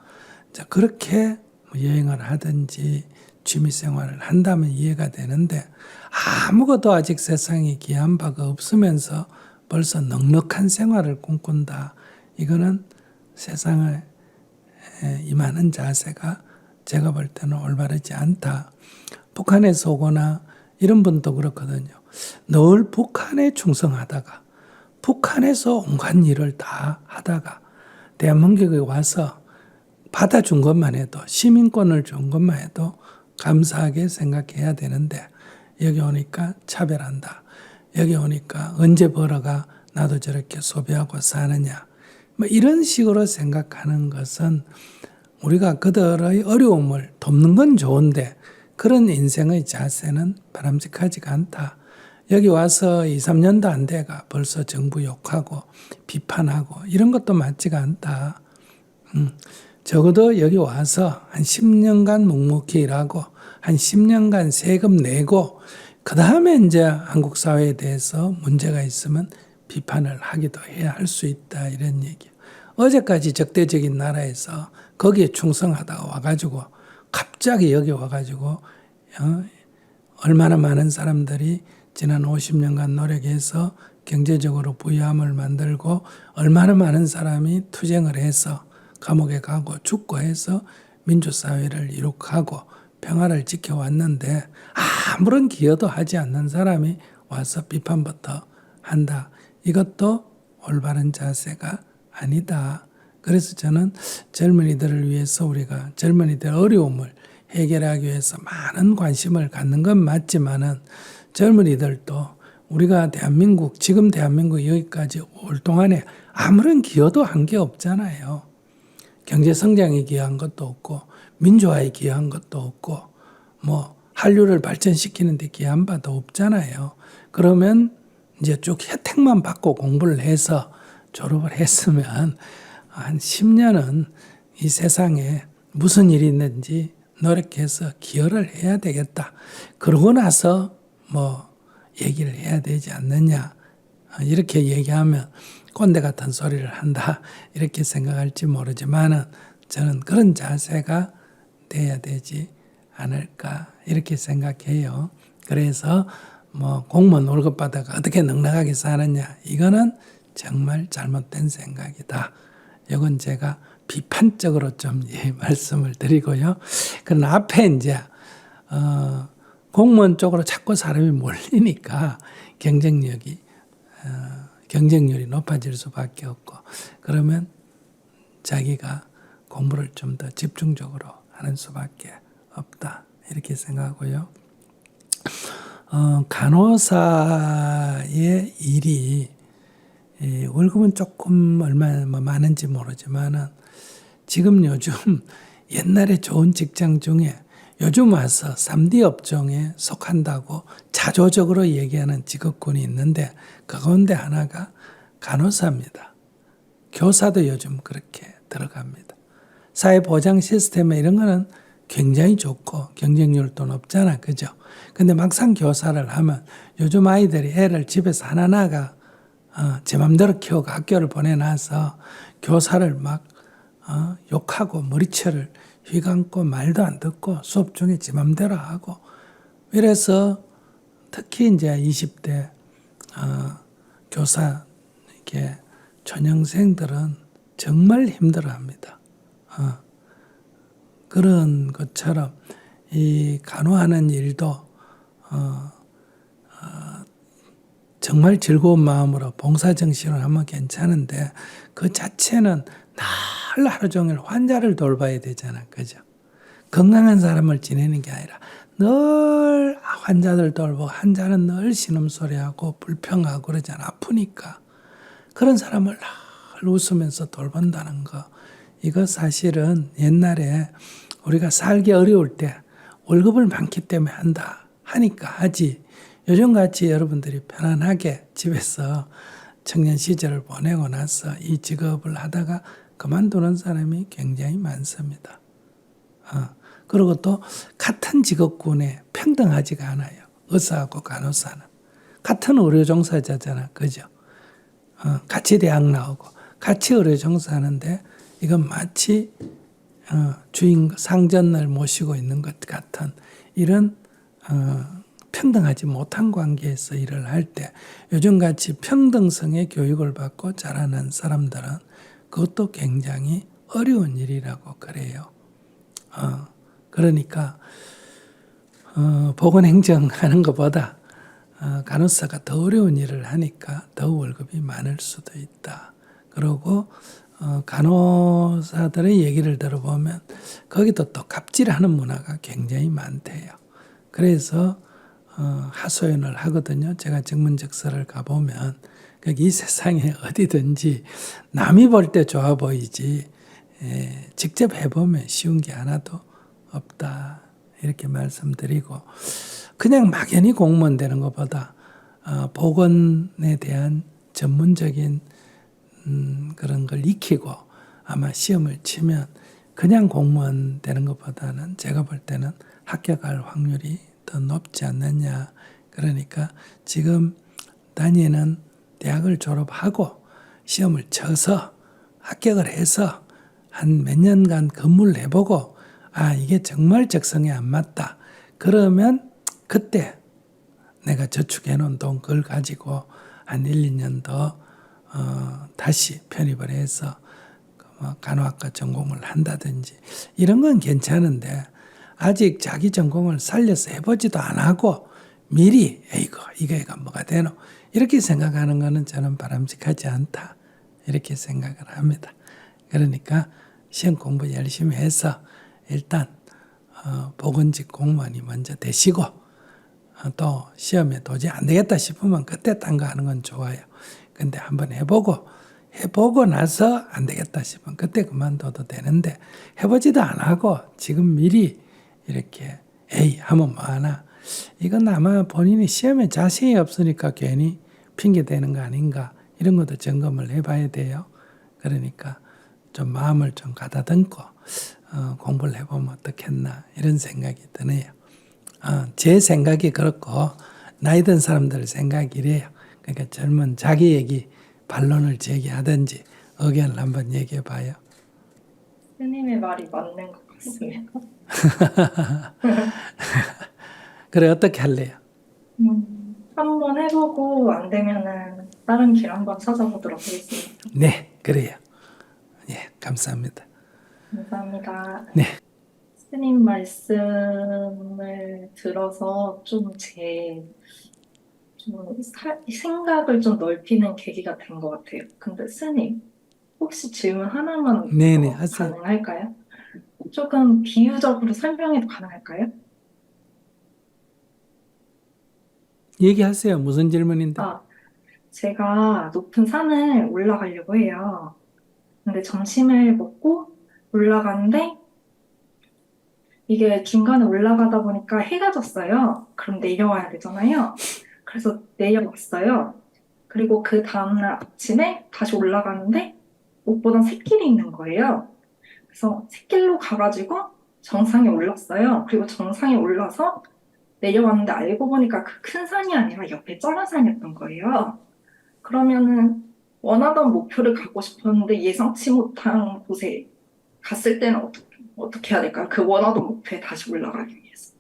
그렇게 여행을 하든지 취미생활을 한다면 이해가 되는데 아무것도 아직 세상에 기여한 바가 없으면서 벌써 넉넉한 생활을 꿈꾼다. 이거는 세상에 임하는 자세가 제가 볼 때는 올바르지 않다. 북한에서 오거나 이런 분도 그렇거든요. 늘 북한에 충성하다가 북한에서 온갖 일을 다 하다가 대한민국에 와서 받아준 것만 해도 시민권을 준 것만 해도 감사하게 생각해야 되는데 여기 오니까 차별한다. 여기 오니까 언제 벌어가 나도 저렇게 소비하고 사느냐. 이런 식으로 생각하는 것은 우리가 그들의 어려움을 돕는 건 좋은데 그런 인생의 자세는 바람직하지가 않다. 여기 와서 2, 3년도 안 돼가 벌써 정부 욕하고 비판하고 이런 것도 맞지가 않다. 적어도 여기 와서 한 10년간 묵묵히 일하고 한 10년간 세금 내고 그 다음에 이제 한국 사회에 대해서 문제가 있으면 비판을 하기도 해야 할 수 있다 이런 얘기예요. 어제까지 적대적인 나라에서 거기에 충성하다가 와가지고 갑자기 여기 와가지고 얼마나 많은 사람들이 지난 50년간 노력해서 경제적으로 부유함을 만들고 얼마나 많은 사람이 투쟁을 해서 감옥에 가고 죽고 해서 민주사회를 이룩하고 평화를 지켜왔는데 아무런 기여도 하지 않는 사람이 와서 비판부터 한다. 이것도 올바른 자세가 아니다. 그래서 저는 젊은이들을 위해서 우리가 젊은이들의 어려움을 해결하기 위해서 많은 관심을 갖는 건 맞지만은 젊은이들도 우리가 대한민국, 지금 대한민국 여기까지 올 동안에 아무런 기여도 한 게 없잖아요. 경제 성장에 기여한 것도 없고, 민주화에 기여한 것도 없고, 뭐, 한류를 발전시키는 데 기여한 바도 없잖아요. 그러면 이제 쭉 혜택만 받고 공부를 해서 졸업을 했으면 한 10년은 이 세상에 무슨 일이 있는지 노력해서 기여를 해야 되겠다. 그러고 나서 뭐 얘기를 해야 되지 않느냐. 이렇게 얘기하면 꼰대 같은 소리를 한다. 이렇게 생각할지 모르지만은 저는 그런 자세가 돼야 되지 않을까. 이렇게 생각해요. 그래서 뭐 공무원 월급 받아가 어떻게 넉넉하게 사느냐. 이거는 정말 잘못된 생각이다. 이건 제가 비판적으로 좀 말씀을 드리고요. 그러나 앞에 이제 공무원 쪽으로 자꾸 사람이 몰리니까 경쟁률이 높아질 수밖에 없고 그러면 자기가 공부를 좀 더 집중적으로 하는 수밖에 없다. 이렇게 생각하고요. 간호사의 일이 월급은 조금 얼마나 많은지 모르지만은 지금 요즘 옛날에 좋은 직장 중에 요즘 와서 3D 업종에 속한다고 자조적으로 얘기하는 직업군이 있는데 그 가운데 하나가 간호사입니다. 교사도 요즘 그렇게 들어갑니다. 사회보장 시스템 이런 거는 굉장히 좋고 경쟁률도 높잖아. 그죠? 근데 막상 교사를 하면 요즘 아이들이 애를 집에서 하나하나가 제 맘대로 키우고 학교를 보내놔서 교사를 막 욕하고 머리채를 휘감고 말도 안 듣고 수업 중에 지 맘대로 하고 이래서 특히 이제 20대 교사 이렇게 전형생들은 정말 힘들어합니다. 그런 것처럼 이 간호하는 일도 정말 즐거운 마음으로 봉사정신을 하면 괜찮은데 그 자체는 날 하루 종일 환자를 돌봐야 되잖아. 그죠? 건강한 사람을 지내는 게 아니라 늘 환자들 돌보고 환자는 늘 신음소리하고 불평하고 그러잖아. 아프니까. 그런 사람을 늘 웃으면서 돌본다는 거. 이거 사실은 옛날에 우리가 살기 어려울 때 월급을 많기 때문에 한다 하니까 하지. 요즘같이 여러분들이 편안하게 집에서 청년 시절을 보내고 나서 이 직업을 하다가 그만두는 사람이 굉장히 많습니다. 그리고 또 같은 직업군에 평등하지가 않아요. 의사하고 간호사는. 같은 의료 종사자잖아. 그죠? 같이 대학 나오고 같이 의료 종사하는데 이건 마치 상전을 모시고 있는 것 같은 이런 평등하지 못한 관계에서 일을 할 때 요즘같이 평등성의 교육을 받고 자라는 사람들은 그것도 굉장히 어려운 일이라고 그래요. 그러니까 보건행정하는 것보다 간호사가 더 어려운 일을 하니까 더 월급이 많을 수도 있다. 그리고 간호사들의 얘기를 들어보면 거기도 또 갑질하는 문화가 굉장히 많대요. 그래서 하소연을 하거든요. 제가 정문적서를 가보면 이 세상에 어디든지 남이 볼 때 좋아 보이지 직접 해보면 쉬운 게 하나도 없다. 이렇게 말씀드리고 그냥 막연히 공무원 되는 것보다 보건에 대한 전문적인 그런 걸 익히고 아마 시험을 치면 그냥 공무원 되는 것보다는 제가 볼 때는 합격할 확률이 더 높지 않느냐. 그러니까 지금 다니는 대학을 졸업하고 시험을 쳐서 합격을 해서 한 몇 년간 근무를 해보고 이게 정말 적성에 안 맞다. 그러면 그때 내가 저축해 놓은 돈 그걸 가지고 한 1, 2년 더 다시 편입을 해서 간호학과 전공을 한다든지 이런 건 괜찮은데 아직 자기 전공을 살려서 해보지도 안 하고 미리 이거 뭐가 되노 이렇게 생각하는 거는 저는 바람직하지 않다 이렇게 생각을 합니다. 그러니까 시험 공부 열심히 해서 일단 보건직 공무원이 먼저 되시고 또 시험에 도저히 안 되겠다 싶으면 그때 딴 거 하는 건 좋아요. 근데 한번 해보고 나서 안 되겠다 싶으면 그때 그만둬도 되는데 해보지도 안 하고 지금 미리 이렇게 하면 뭐하나 이건 아마 본인이 시험에 자신이 없으니까 괜히 핑계 대는 거 아닌가 이런 것도 점검을 해봐야 돼요. 그러니까 좀 마음을 좀 가다듬고 공부를 해보면 어떻겠나 이런 생각이 드네요. 제 생각이 그렇고 나이 든 사람들 생각이 이래요. 그러니까 젊은 자기 얘기 반론을 제기하든지 의견을 한번 얘기해 봐요. 스님의 말이 맞는 것 같습니다. 그래 어떻게 할래요? 한번 해보고 안 되면은 다른 길 한번 찾아보도록 하겠습니다. 네, 그래요. 예, 감사합니다. 감사합니다. 네. 스님 말씀을 들어서 생각을 좀 넓히는 계기가 된 것 같아요. 근데 스님, 혹시 질문 하나만 네네, 더 하세요. 가능할까요? 조금 비유적으로 설명해도 가능할까요? 얘기하세요. 무슨 질문인데? 제가 높은 산을 올라가려고 해요. 근데 점심을 먹고 올라가는데 이게 중간에 올라가다 보니까 해가 졌어요. 그럼 내려와야 되잖아요. 그래서 내려왔어요. 그리고 그 다음날 아침에 다시 올라가는데 무엇보다 샛길이 있는 거예요. 그래서 샛길로 가가지고 정상에 올랐어요. 그리고 정상에 올라서 내려왔는데 알고 보니까 그 큰 산이 아니라 옆에 작은 산이었던 거예요. 그러면은 원하던 목표를 가고 싶었는데 예상치 못한 곳에 갔을 때는 어떻게 해야 될까요? 그 원하던 목표에 다시 올라가기 위해서.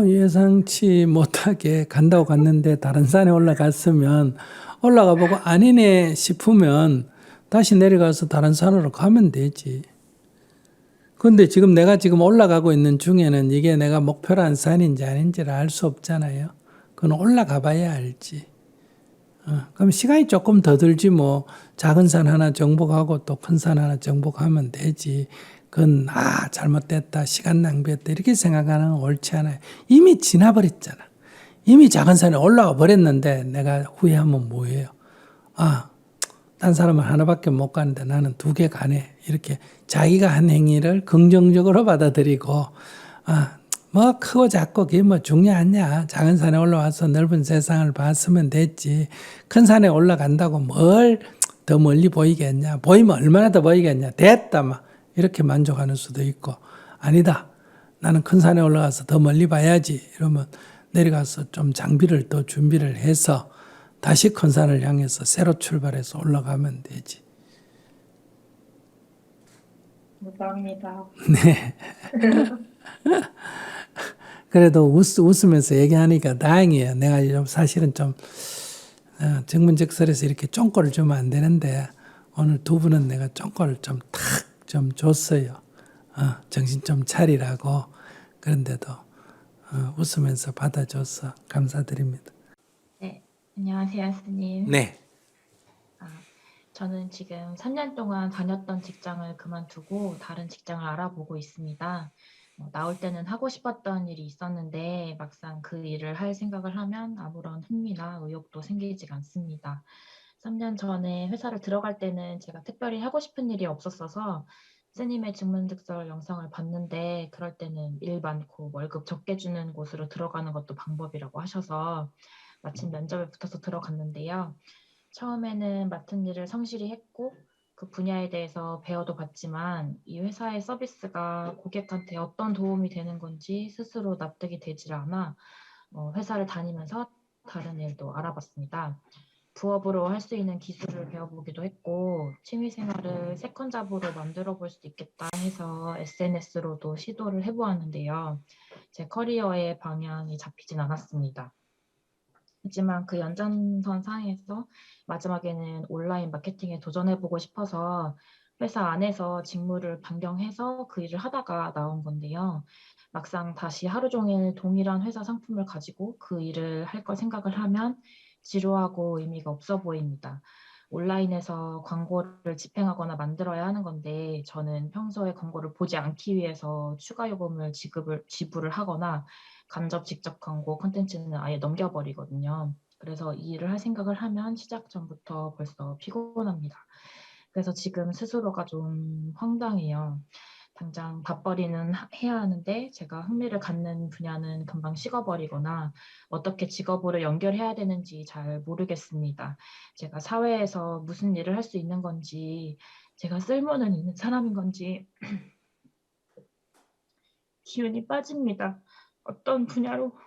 예상치 못하게 간다고 갔는데 다른 산에 올라갔으면 올라가 보고 아니네 싶으면 다시 내려가서 다른 산으로 가면 되지. 근데 지금 내가 올라가고 있는 중에는 이게 내가 목표로 한 산인지 아닌지를 알 수 없잖아요. 그건 올라가 봐야 알지. 그럼 시간이 조금 더 들지 뭐 작은 산 하나 정복하고 또 큰 산 하나 정복하면 되지. 그건 잘못됐다 시간 낭비했다 이렇게 생각하는 건 옳지 않아요. 이미 지나버렸잖아. 이미 작은 산에 올라와 버렸는데 내가 후회하면 뭐예요. 딴 사람은 하나밖에 못 가는데 나는 2개 가네. 이렇게 자기가 한 행위를 긍정적으로 받아들이고 뭐 크고 작고 그게 뭐 중요하냐. 작은 산에 올라와서 넓은 세상을 봤으면 됐지. 큰 산에 올라간다고 뭘 더 멀리 보이겠냐. 보이면 얼마나 더 보이겠냐. 됐다 막 이렇게 만족하는 수도 있고 아니다. 나는 큰 산에 올라가서 더 멀리 봐야지. 이러면 내려가서 좀 장비를 더 준비를 해서 다시 큰 산을 향해서 새로 출발해서 올라가면 되지. 감사합니다. 네. 그래도 웃으면서 얘기하니까 다행이에요. 내가 좀 사실은 좀 정문적설에서 이렇게 쫑꼬를 주면 안 되는데 오늘 2분은 내가 쫑꼬를 좀 줬어요. 정신 좀 차리라고. 그런데도 웃으면서 받아줘서 감사드립니다. 네, 안녕하세요, 스님. 네. 저는 지금 3년 동안 다녔던 직장을 그만두고 다른 직장을 알아보고 있습니다. 나올 때는 하고 싶었던 일이 있었는데 막상 그 일을 할 생각을 하면 아무런 흥미나 의욕도 생기지가 않습니다. 3년 전에 회사를 들어갈 때는 제가 특별히 하고 싶은 일이 없었어서 스님의 증문즉설 영상을 봤는데 그럴 때는 일 많고 월급 적게 주는 곳으로 들어가는 것도 방법이라고 하셔서 마침 면접에 붙어서 들어갔는데요. 처음에는 맡은 일을 성실히 했고 그 분야에 대해서 배워도 봤지만 이 회사의 서비스가 고객한테 어떤 도움이 되는 건지 스스로 납득이 되질 않아 회사를 다니면서 다른 일도 알아봤습니다. 부업으로 할 수 있는 기술을 배워보기도 했고 취미 생활을 세컨 잡으로 만들어 볼 수도 있겠다 해서 SNS로도 시도를 해보았는데요. 제 커리어의 방향이 잡히진 않았습니다. 하지만 그 연장선 상에서 마지막에는 온라인 마케팅에 도전해보고 싶어서 회사 안에서 직무를 변경해서 그 일을 하다가 나온 건데요. 막상 다시 하루 종일 동일한 회사 상품을 가지고 그 일을 할 걸 생각을 하면 지루하고 의미가 없어 보입니다. 온라인에서 광고를 집행하거나 만들어야 하는 건데 저는 평소에 광고를 보지 않기 위해서 추가 요금을 지불을 하거나 간접 직접 광고 콘텐츠는 아예 넘겨버리거든요. 그래서 이 일을 할 생각을 하면 시작 전부터 벌써 피곤합니다. 그래서 지금 스스로가 좀 황당해요. 당장 밥벌이는 해야 하는데 제가 흥미를 갖는 분야는 금방 식어버리거나 어떻게 직업으로 연결해야 되는지 잘 모르겠습니다. 제가 사회에서 무슨 일을 할 수 있는 건지, 제가 쓸모는 있는 사람인 건지 기운이 빠집니다. 어떤 분야로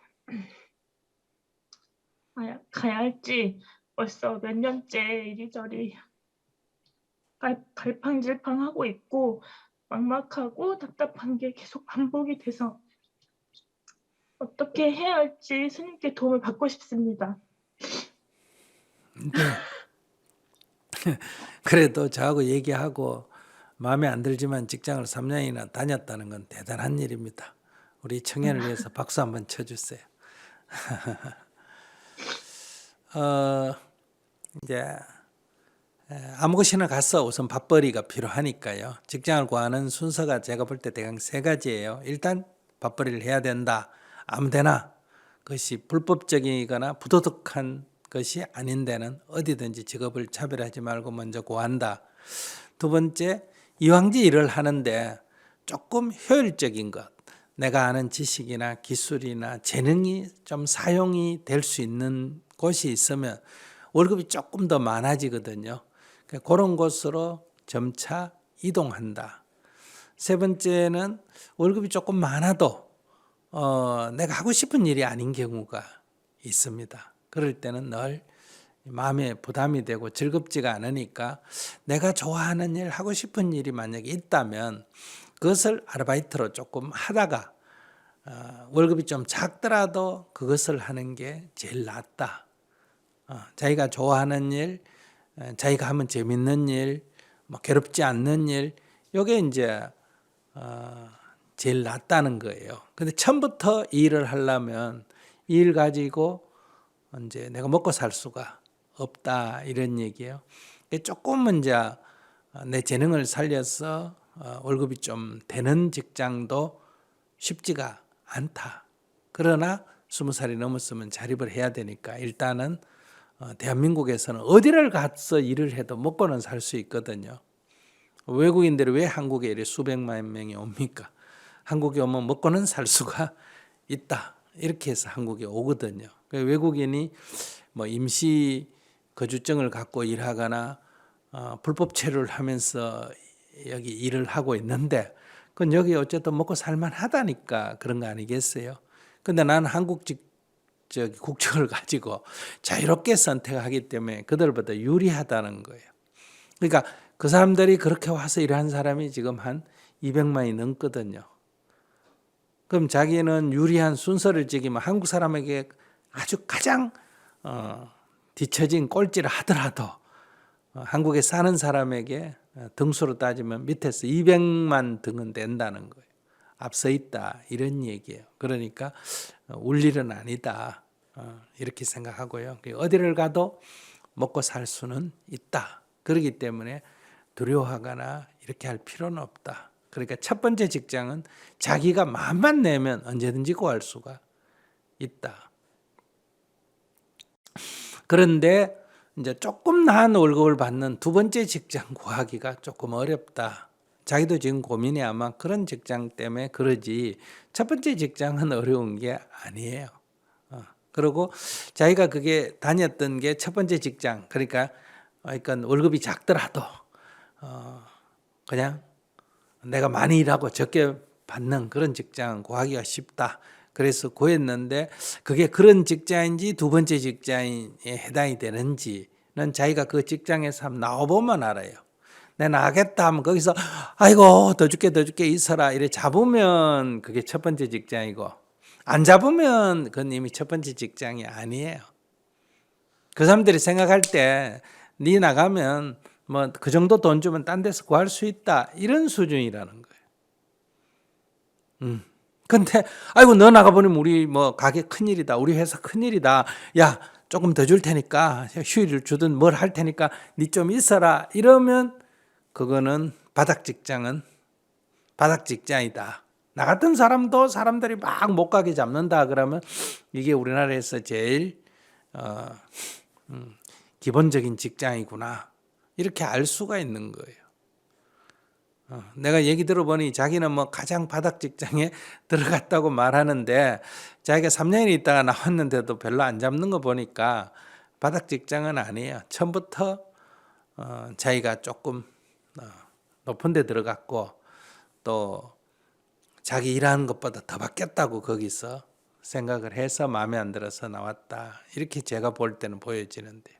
가야 할지 벌써 몇 년째 이리저리 갈팡질팡하고 있고 막막하고 답답한 게 계속 반복이 돼서 어떻게 해야 할지 스님께 도움을 받고 싶습니다. 그래도 저하고 얘기하고 마음에 안 들지만 직장을 3년이나 다녔다는 건 대단한 일입니다. 우리 청년을 위해서 박수 한번 쳐주세요. 이제 아무 곳이나 가서 우선 밥벌이가 필요하니까요. 직장을 구하는 순서가 제가 볼 때 대강 세 가지예요. 일단 밥벌이를 해야 된다. 아무데나. 그것이 불법적이거나 부도덕한 것이 아닌 데는 어디든지 직업을 차별하지 말고 먼저 구한다. 두 번째, 이왕지 일을 하는데 조금 효율적인 것, 내가 아는 지식이나 기술이나 재능이 좀 사용이 될 수 있는 곳이 있으면 월급이 조금 더 많아지거든요. 그런 곳으로 점차 이동한다. 세 번째는 월급이 조금 많아도 내가 하고 싶은 일이 아닌 경우가 있습니다. 그럴 때는 늘 마음에 부담이 되고 즐겁지가 않으니까 내가 좋아하는 일, 하고 싶은 일이 만약에 있다면 그것을 아르바이트로 조금 하다가 월급이 좀 작더라도 그것을 하는 게 제일 낫다. 자기가 좋아하는 일, 자기가 하면 재밌는 일, 뭐 괴롭지 않는 일, 이게 이제 제일 낫다는 거예요. 근데 처음부터 이 일을 하려면 이 일 가지고 이제 내가 먹고 살 수가 없다 이런 얘기예요. 조금은 이제 내 재능을 살려서 월급이 좀 되는 직장도 쉽지가 않다. 그러나 20살이 넘었으면 자립을 해야 되니까 일단은 대한민국에서는 어디를 가서 일을 해도 먹고는 살 수 있거든요. 외국인들이 왜 한국에 이렇게 수백만 명이 옵니까? 한국에 오면 먹고는 살 수가 있다. 이렇게 해서 한국에 오거든요. 외국인이 뭐 임시 거주증을 갖고 일하거나 불법 체류를 하면서 여기 일을 하고 있는데 그건 여기 어쨌든 먹고 살만하다니까 그런 거 아니겠어요? 근데 나는 한국 국적을 가지고 자유롭게 선택하기 때문에 그들보다 유리하다는 거예요. 그러니까 그 사람들이 그렇게 와서 일하는 사람이 지금 한 200만이 넘거든요. 그럼 자기는 유리한 순서를 지키면 한국 사람에게 아주 가장 뒤처진 꼴찌를 하더라도 한국에 사는 사람에게 등수로 따지면 밑에서 200만 등은 된다는 거예요. 앞서 있다 이런 얘기예요. 그러니까 울 일은 아니다 이렇게 생각하고요. 어디를 가도 먹고 살 수는 있다. 그렇기 때문에 두려워하거나 이렇게 할 필요는 없다. 그러니까 첫 번째 직장은 자기가 마음만 내면 언제든지 구할 수가 있다. 그런데 이제 조금 나은 월급을 받는 두 번째 직장 구하기가 조금 어렵다. 자기도 지금 고민이 아마 그런 직장 때문에 그러지 첫 번째 직장은 어려운 게 아니에요. 그리고 자기가 그게 다녔던 게 첫 번째 직장 그러니까 월급이 작더라도 그냥 내가 많이 일하고 적게 받는 그런 직장 구하기가 쉽다. 그래서 구했는데 그게 그런 직장인지 두 번째 직장에 해당이 되는지는 자기가 그 직장에서 한번 나와보면 알아요. 내가 나가겠다 하면 거기서 아이고 더 줄게 있어라 이래 잡으면 그게 첫 번째 직장이고, 안 잡으면 그건 이미 첫 번째 직장이 아니에요. 그 사람들이 생각할 때 네 나가면 뭐 그 정도 돈 주면 딴 데서 구할 수 있다 이런 수준이라는 거예요. 근데 아이고 너 나가보니 우리 뭐 가게 큰일이다, 우리 회사 큰일이다, 야 조금 더 줄 테니까 휴일을 주든 뭘 할 테니까 니 좀 있어라 이러면 그거는 바닥 직장이다. 나 같은 사람도 사람들이 막 못 가게 잡는다 그러면 이게 우리나라에서 제일 기본적인 직장이구나 이렇게 알 수가 있는 거예요. 내가 얘기 들어보니 자기는 뭐 가장 바닥 직장에 들어갔다고 말하는데 자기가 3년이 있다가 나왔는데도 별로 안 잡는 거 보니까 바닥 직장은 아니에요. 처음부터 자기가 조금 높은 데 들어갔고 또 자기 일하는 것보다 더 받겠다고 거기서 생각을 해서 마음에 안 들어서 나왔다. 이렇게 제가 볼 때는 보여지는데.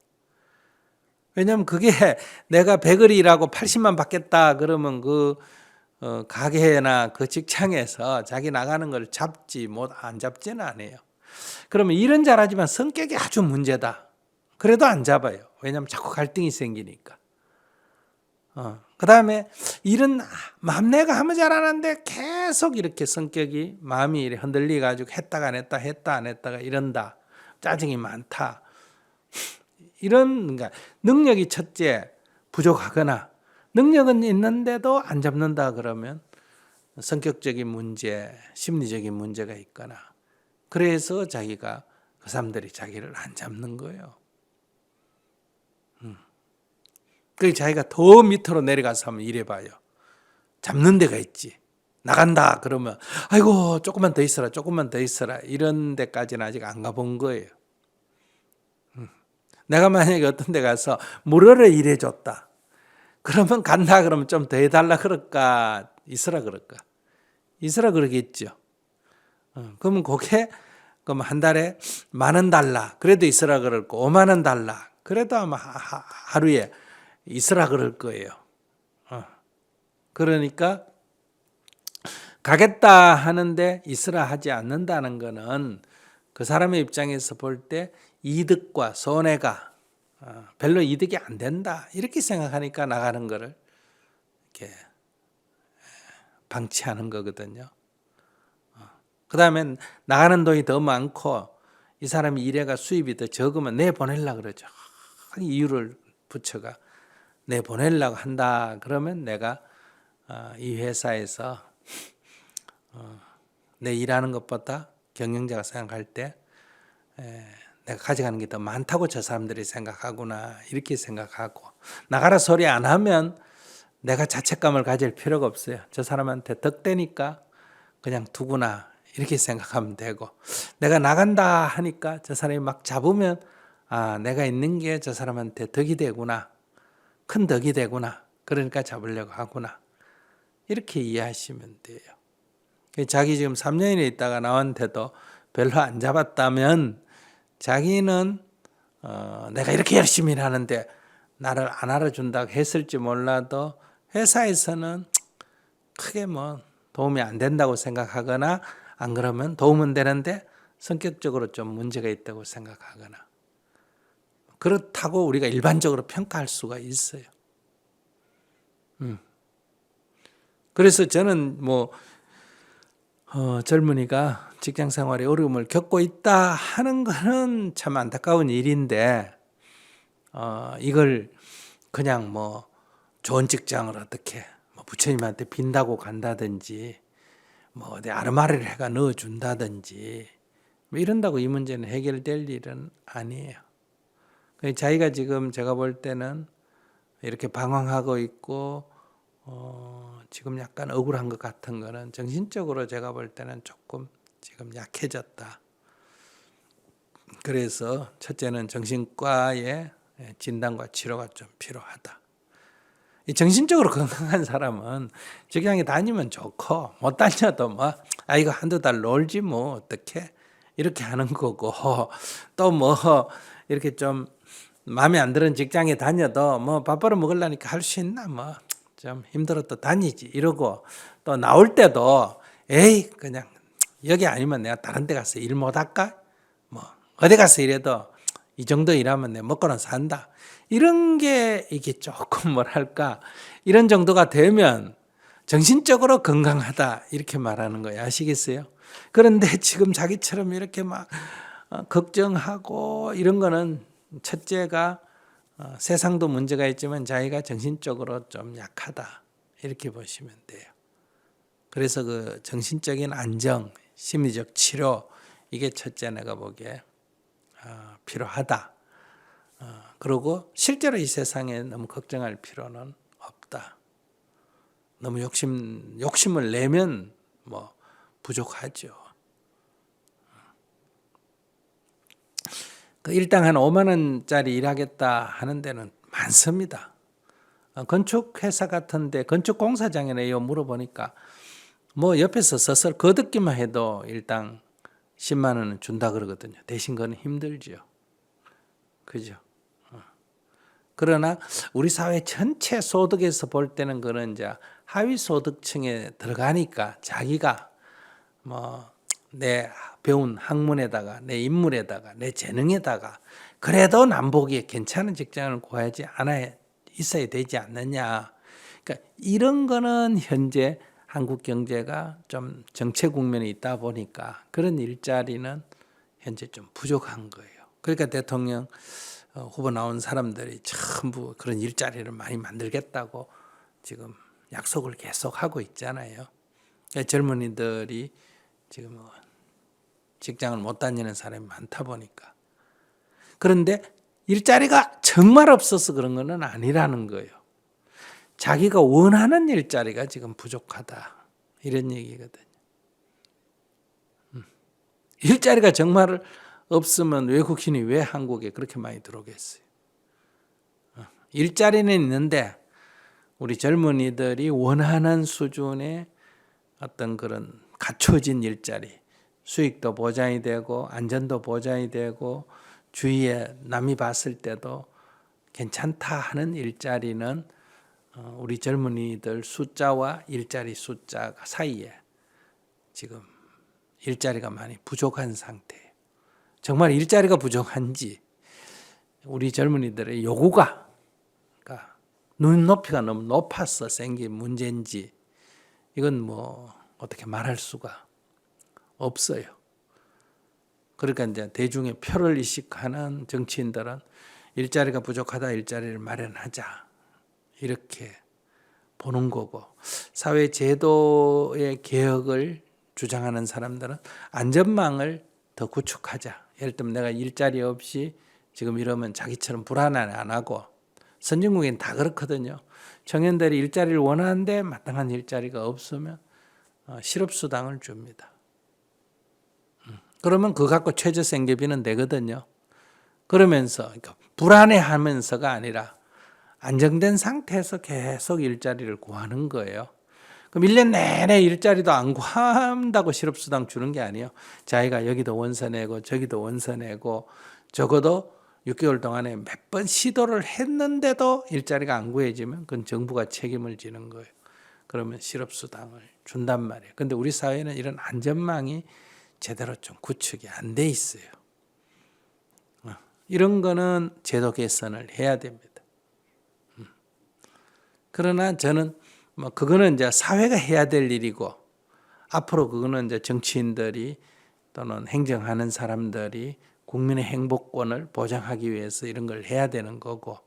왜냐하면 그게 내가 100을 일하고 80만 받겠다 그러면 그 가게나 그 직장에서 자기 나가는 걸 잡지 안 잡지는 않아요. 그러면 일은 잘하지만 성격이 아주 문제다. 그래도 안 잡아요. 왜냐하면 자꾸 갈등이 생기니까. 그 다음에 일은 내가 하면 잘하는데 계속 이렇게 성격이 마음이 이렇게 흔들리가지고 했다가 안 했다 했다 안 했다가 이런다. 짜증이 많다. 이런 그러니까 능력이 첫째 부족하거나 능력은 있는데도 안 잡는다 그러면 성격적인 문제, 심리적인 문제가 있거나 그래서 자기가 그 사람들이 자기를 안 잡는 거예요. 그 자기가 더 밑으로 내려가서 한번 일해봐요. 잡는 데가 있지. 나간다 그러면 아이고 조금만 더 있어라 이런 데까지는 아직 안 가본 거예요. 내가 만약에 어떤 데 가서 무료로 일해줬다 그러면 간다 그러면 좀 더 해달라 그럴까 있으라 그럴까? 있으라 그러겠죠. 그러면 그게 그럼 한 달에 10,000원 달라 그래도 있으라 그럴 거, 50,000원 달라 그래도 아마 하루에 있으라 그럴 거예요. 그러니까 가겠다 하는데 있으라 하지 않는다는 거는 그 사람의 입장에서 볼 때 이득과 손해가 별로 이득이 안 된다 이렇게 생각하니까 나가는 거를 이렇게 방치하는 거거든요. 그 다음에 나가는 돈이 더 많고 이 사람이 일해가 수입이 더 적으면 내보내려고 그러죠. 이유를 붙여가 내보내려고 한다 그러면 내가 이 회사에서 내 일하는 것보다 경영자가 생각할 때 내가 가져가는 게 더 많다고 저 사람들이 생각하구나 이렇게 생각하고 나가라 소리 안 하면 내가 자책감을 가질 필요가 없어요. 저 사람한테 덕되니까 그냥 두구나 이렇게 생각하면 되고 내가 나간다 하니까 저 사람이 막 잡으면 내가 있는 게 저 사람한테 덕이 되구나 큰 덕이 되구나 그러니까 잡으려고 하구나 이렇게 이해하시면 돼요. 자기 지금 3년이나 있다가 나왔는데도 별로 안 잡았다면 자기는 내가 이렇게 열심히 일하는데 나를 안 알아준다고 했을지 몰라도 회사에서는 크게 뭐 도움이 안 된다고 생각하거나 안 그러면 도움은 되는데 성격적으로 좀 문제가 있다고 생각하거나 그렇다고 우리가 일반적으로 평가할 수가 있어요. 그래서 저는 뭐 젊은이가 직장 생활에 어려움을 겪고 있다 하는 거는 참 안타까운 일인데 이걸 그냥 뭐 좋은 직장을 어떻게 뭐 부처님한테 빈다고 간다든지 뭐 어디 아르바이트를 해가 넣어준다든지 뭐 이런다고 이 문제는 해결될 일은 아니에요. 자기가 지금 제가 볼 때는 이렇게 방황하고 있고 지금 약간 억울한 것 같은 거는 정신적으로 제가 볼 때는 조금 지금 약해졌다. 그래서 첫째는 정신과의 진단과 치료가 좀 필요하다. 이 정신적으로 건강한 사람은 직장에 다니면 좋고 못 다녀도 뭐 이거 한두 달 놀지 뭐 어떻게 이렇게 하는 거고 또 뭐 이렇게 좀 마음에 안 드는 직장에 다녀도 뭐 밥 벌어 먹으려니까 할 수 있나 뭐 좀 힘들어도 다니지 이러고 또 나올 때도 에이 그냥 여기 아니면 내가 다른 데 가서 일 못 할까? 뭐 어디 가서 일해도 이 정도 일하면 내가 먹고는 산다. 이런 게 이게 조금 뭐랄까 이런 정도가 되면 정신적으로 건강하다 이렇게 말하는 거예요. 아시겠어요? 그런데 지금 자기처럼 이렇게 막 걱정하고 이런 거는 첫째가 세상도 문제가 있지만 자기가 정신적으로 좀 약하다 이렇게 보시면 돼요. 그래서 그 정신적인 안정, 심리적 치료 이게 첫째 내가 보기에 필요하다. 그리고 실제로 이 세상에 너무 걱정할 필요는 없다. 너무 욕심을 내면 뭐 부족하죠. 그 일당 한 5만 원짜리 일하겠다 하는 데는 많습니다. 건축회사 같은데 건축공사장에요 물어보니까 뭐 옆에서 서서 거듣기만 해도 일당 10만 원은 준다 그러거든요. 대신 그건 힘들죠. 그죠? 그러나 우리 사회 전체 소득에서 볼 때는 그런 이제 하위 소득층에 들어가니까 자기가 뭐 내 배운 학문에다가 내 인물에다가 내 재능에다가 그래도 남보기에 괜찮은 직장을 구하지 않아 있어야 되지 않느냐. 그러니까 이런 거는 현재 한국 경제가 좀 정체 국면에 있다 보니까 그런 일자리는 현재 좀 부족한 거예요. 그러니까 대통령 후보 나온 사람들이 전부 그런 일자리를 많이 만들겠다고 지금 약속을 계속 하고 있잖아요. 그러니까 젊은이들이 지금 직장을 못 다니는 사람이 많다 보니까. 그런데 일자리가 정말 없어서 그런 건 아니라는 거예요. 자기가 원하는 일자리가 지금 부족하다. 이런 얘기거든요. 일자리가 정말 없으면 외국인이 왜 한국에 그렇게 많이 들어오겠어요? 일자리는 있는데 우리 젊은이들이 원하는 수준의 어떤 그런 갖춰진 일자리, 수익도 보장이 되고 안전도 보장이 되고 주위에 남이 봤을 때도 괜찮다 하는 일자리는 우리 젊은이들 숫자와 일자리 숫자 사이에 지금 일자리가 많이 부족한 상태예요. 정말 일자리가 부족한지 우리 젊은이들의 요구가 그러니까 눈높이가 너무 높아서 생긴 문제인지 이건 뭐 어떻게 말할 수가 없어요. 그러니까 이제 대중의 표를 이식하는 정치인들은 일자리가 부족하다, 일자리를 마련하자 이렇게 보는 거고 사회 제도의 개혁을 주장하는 사람들은 안전망을 더 구축하자. 예를 들면 내가 일자리 없이 지금 이러면 자기처럼 불안 안 하고 선진국엔 다 그렇거든요. 청년들이 일자리를 원하는데 마땅한 일자리가 없으면 실업수당을 줍니다. 그러면 그거 갖고 최저생계비는 내거든요. 그러면서 그러니까 불안해하면서가 아니라 안정된 상태에서 계속 일자리를 구하는 거예요. 그럼 1년 내내 일자리도 안 구한다고 실업수당 주는 게 아니에요. 자기가 여기도 원서 내고 저기도 원서 내고 적어도 6개월 동안에 몇 번 시도를 했는데도 일자리가 안 구해지면 그건 정부가 책임을 지는 거예요. 그러면 실업수당을 준단 말이에요. 그런데 우리 사회는 이런 안전망이 제대로 좀 구축이 안 돼 있어요. 이런 거는 제도 개선을 해야 됩니다. 그러나 저는 뭐 그거는 이제 사회가 해야 될 일이고 앞으로 그거는 이제 정치인들이 또는 행정하는 사람들이 국민의 행복권을 보장하기 위해서 이런 걸 해야 되는 거고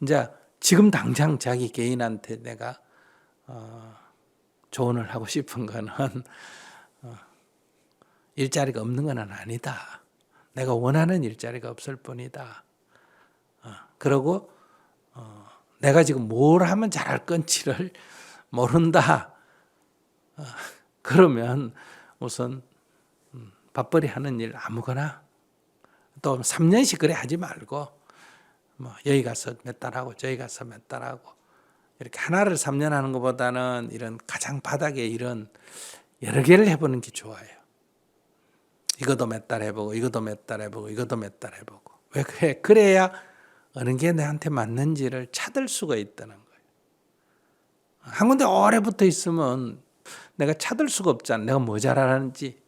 이제 지금 당장 자기 개인한테 내가 조언을 하고 싶은 거는 일자리가 없는 건 아니다. 내가 원하는 일자리가 없을 뿐이다. 그리고 내가 지금 뭘 하면 잘할 건지를 모른다. 그러면 우선 밥벌이 하는 일 아무거나 또 3년씩 그래 하지 말고 뭐 여기 가서 몇 달 하고 저기 가서 몇 달 하고 이렇게 하나를 3년 하는 것보다는 이런 가장 바닥의 일은 여러 개를 해보는 게 좋아요. 이것도 몇 달 해보고 이것도 몇 달 해보고 이것도 몇 달 해보고. 왜 그래? 그래야 어느 게 내한테 맞는지를 찾을 수가 있다는 거예요. 한 군데 오래 붙어 있으면 내가 찾을 수가 없잖아. 내가 뭐 잘하는지.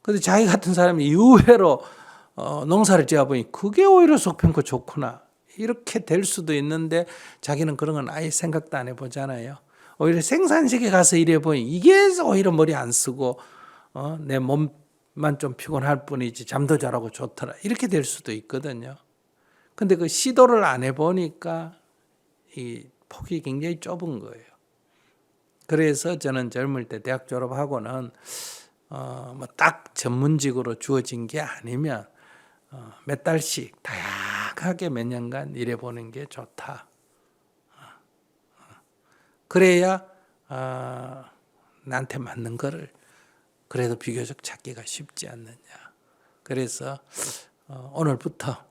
근데 자기 같은 사람이 의외로 농사를 지어보니 그게 오히려 속편코 좋구나. 이렇게 될 수도 있는데 자기는 그런 건 아예 생각도 안 해보잖아요. 오히려 생산직에 가서 일해보니 이게 오히려 머리 안 쓰고 내 몸만 좀 피곤할 뿐이지 잠도 잘하고 좋더라. 이렇게 될 수도 있거든요. 근데 그 시도를 안 해보니까 이 폭이 굉장히 좁은 거예요. 그래서 저는 젊을 때 대학 졸업하고는 뭐 딱 전문직으로 주어진 게 아니면 몇 달씩 다양하게 몇 년간 일해보는 게 좋다. 그래야 나한테 맞는 거를 그래도 비교적 찾기가 쉽지 않느냐. 그래서 오늘부터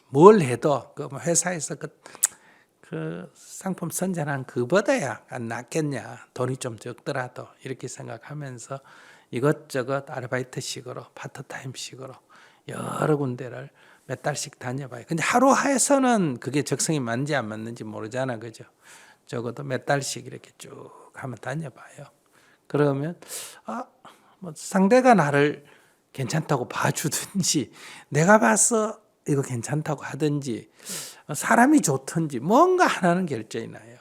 뭘 해도 그 회사에서 그 상품 선전한 그보다야 안 낫겠냐. 돈이 좀 적더라도 이렇게 생각하면서 이것저것 아르바이트식으로 파트타임식으로 여러 군데를 몇 달씩 다녀봐요. 근데 하루 해서는 그게 적성이 맞는지 안 맞는지 모르잖아. 그죠? 적어도 몇 달씩 이렇게 쭉 한번 다녀봐요. 그러면 뭐 상대가 나를 괜찮다고 봐주든지 내가 봐서 이거 괜찮다고 하든지 사람이 좋든지 뭔가 하나는 결정이 나요.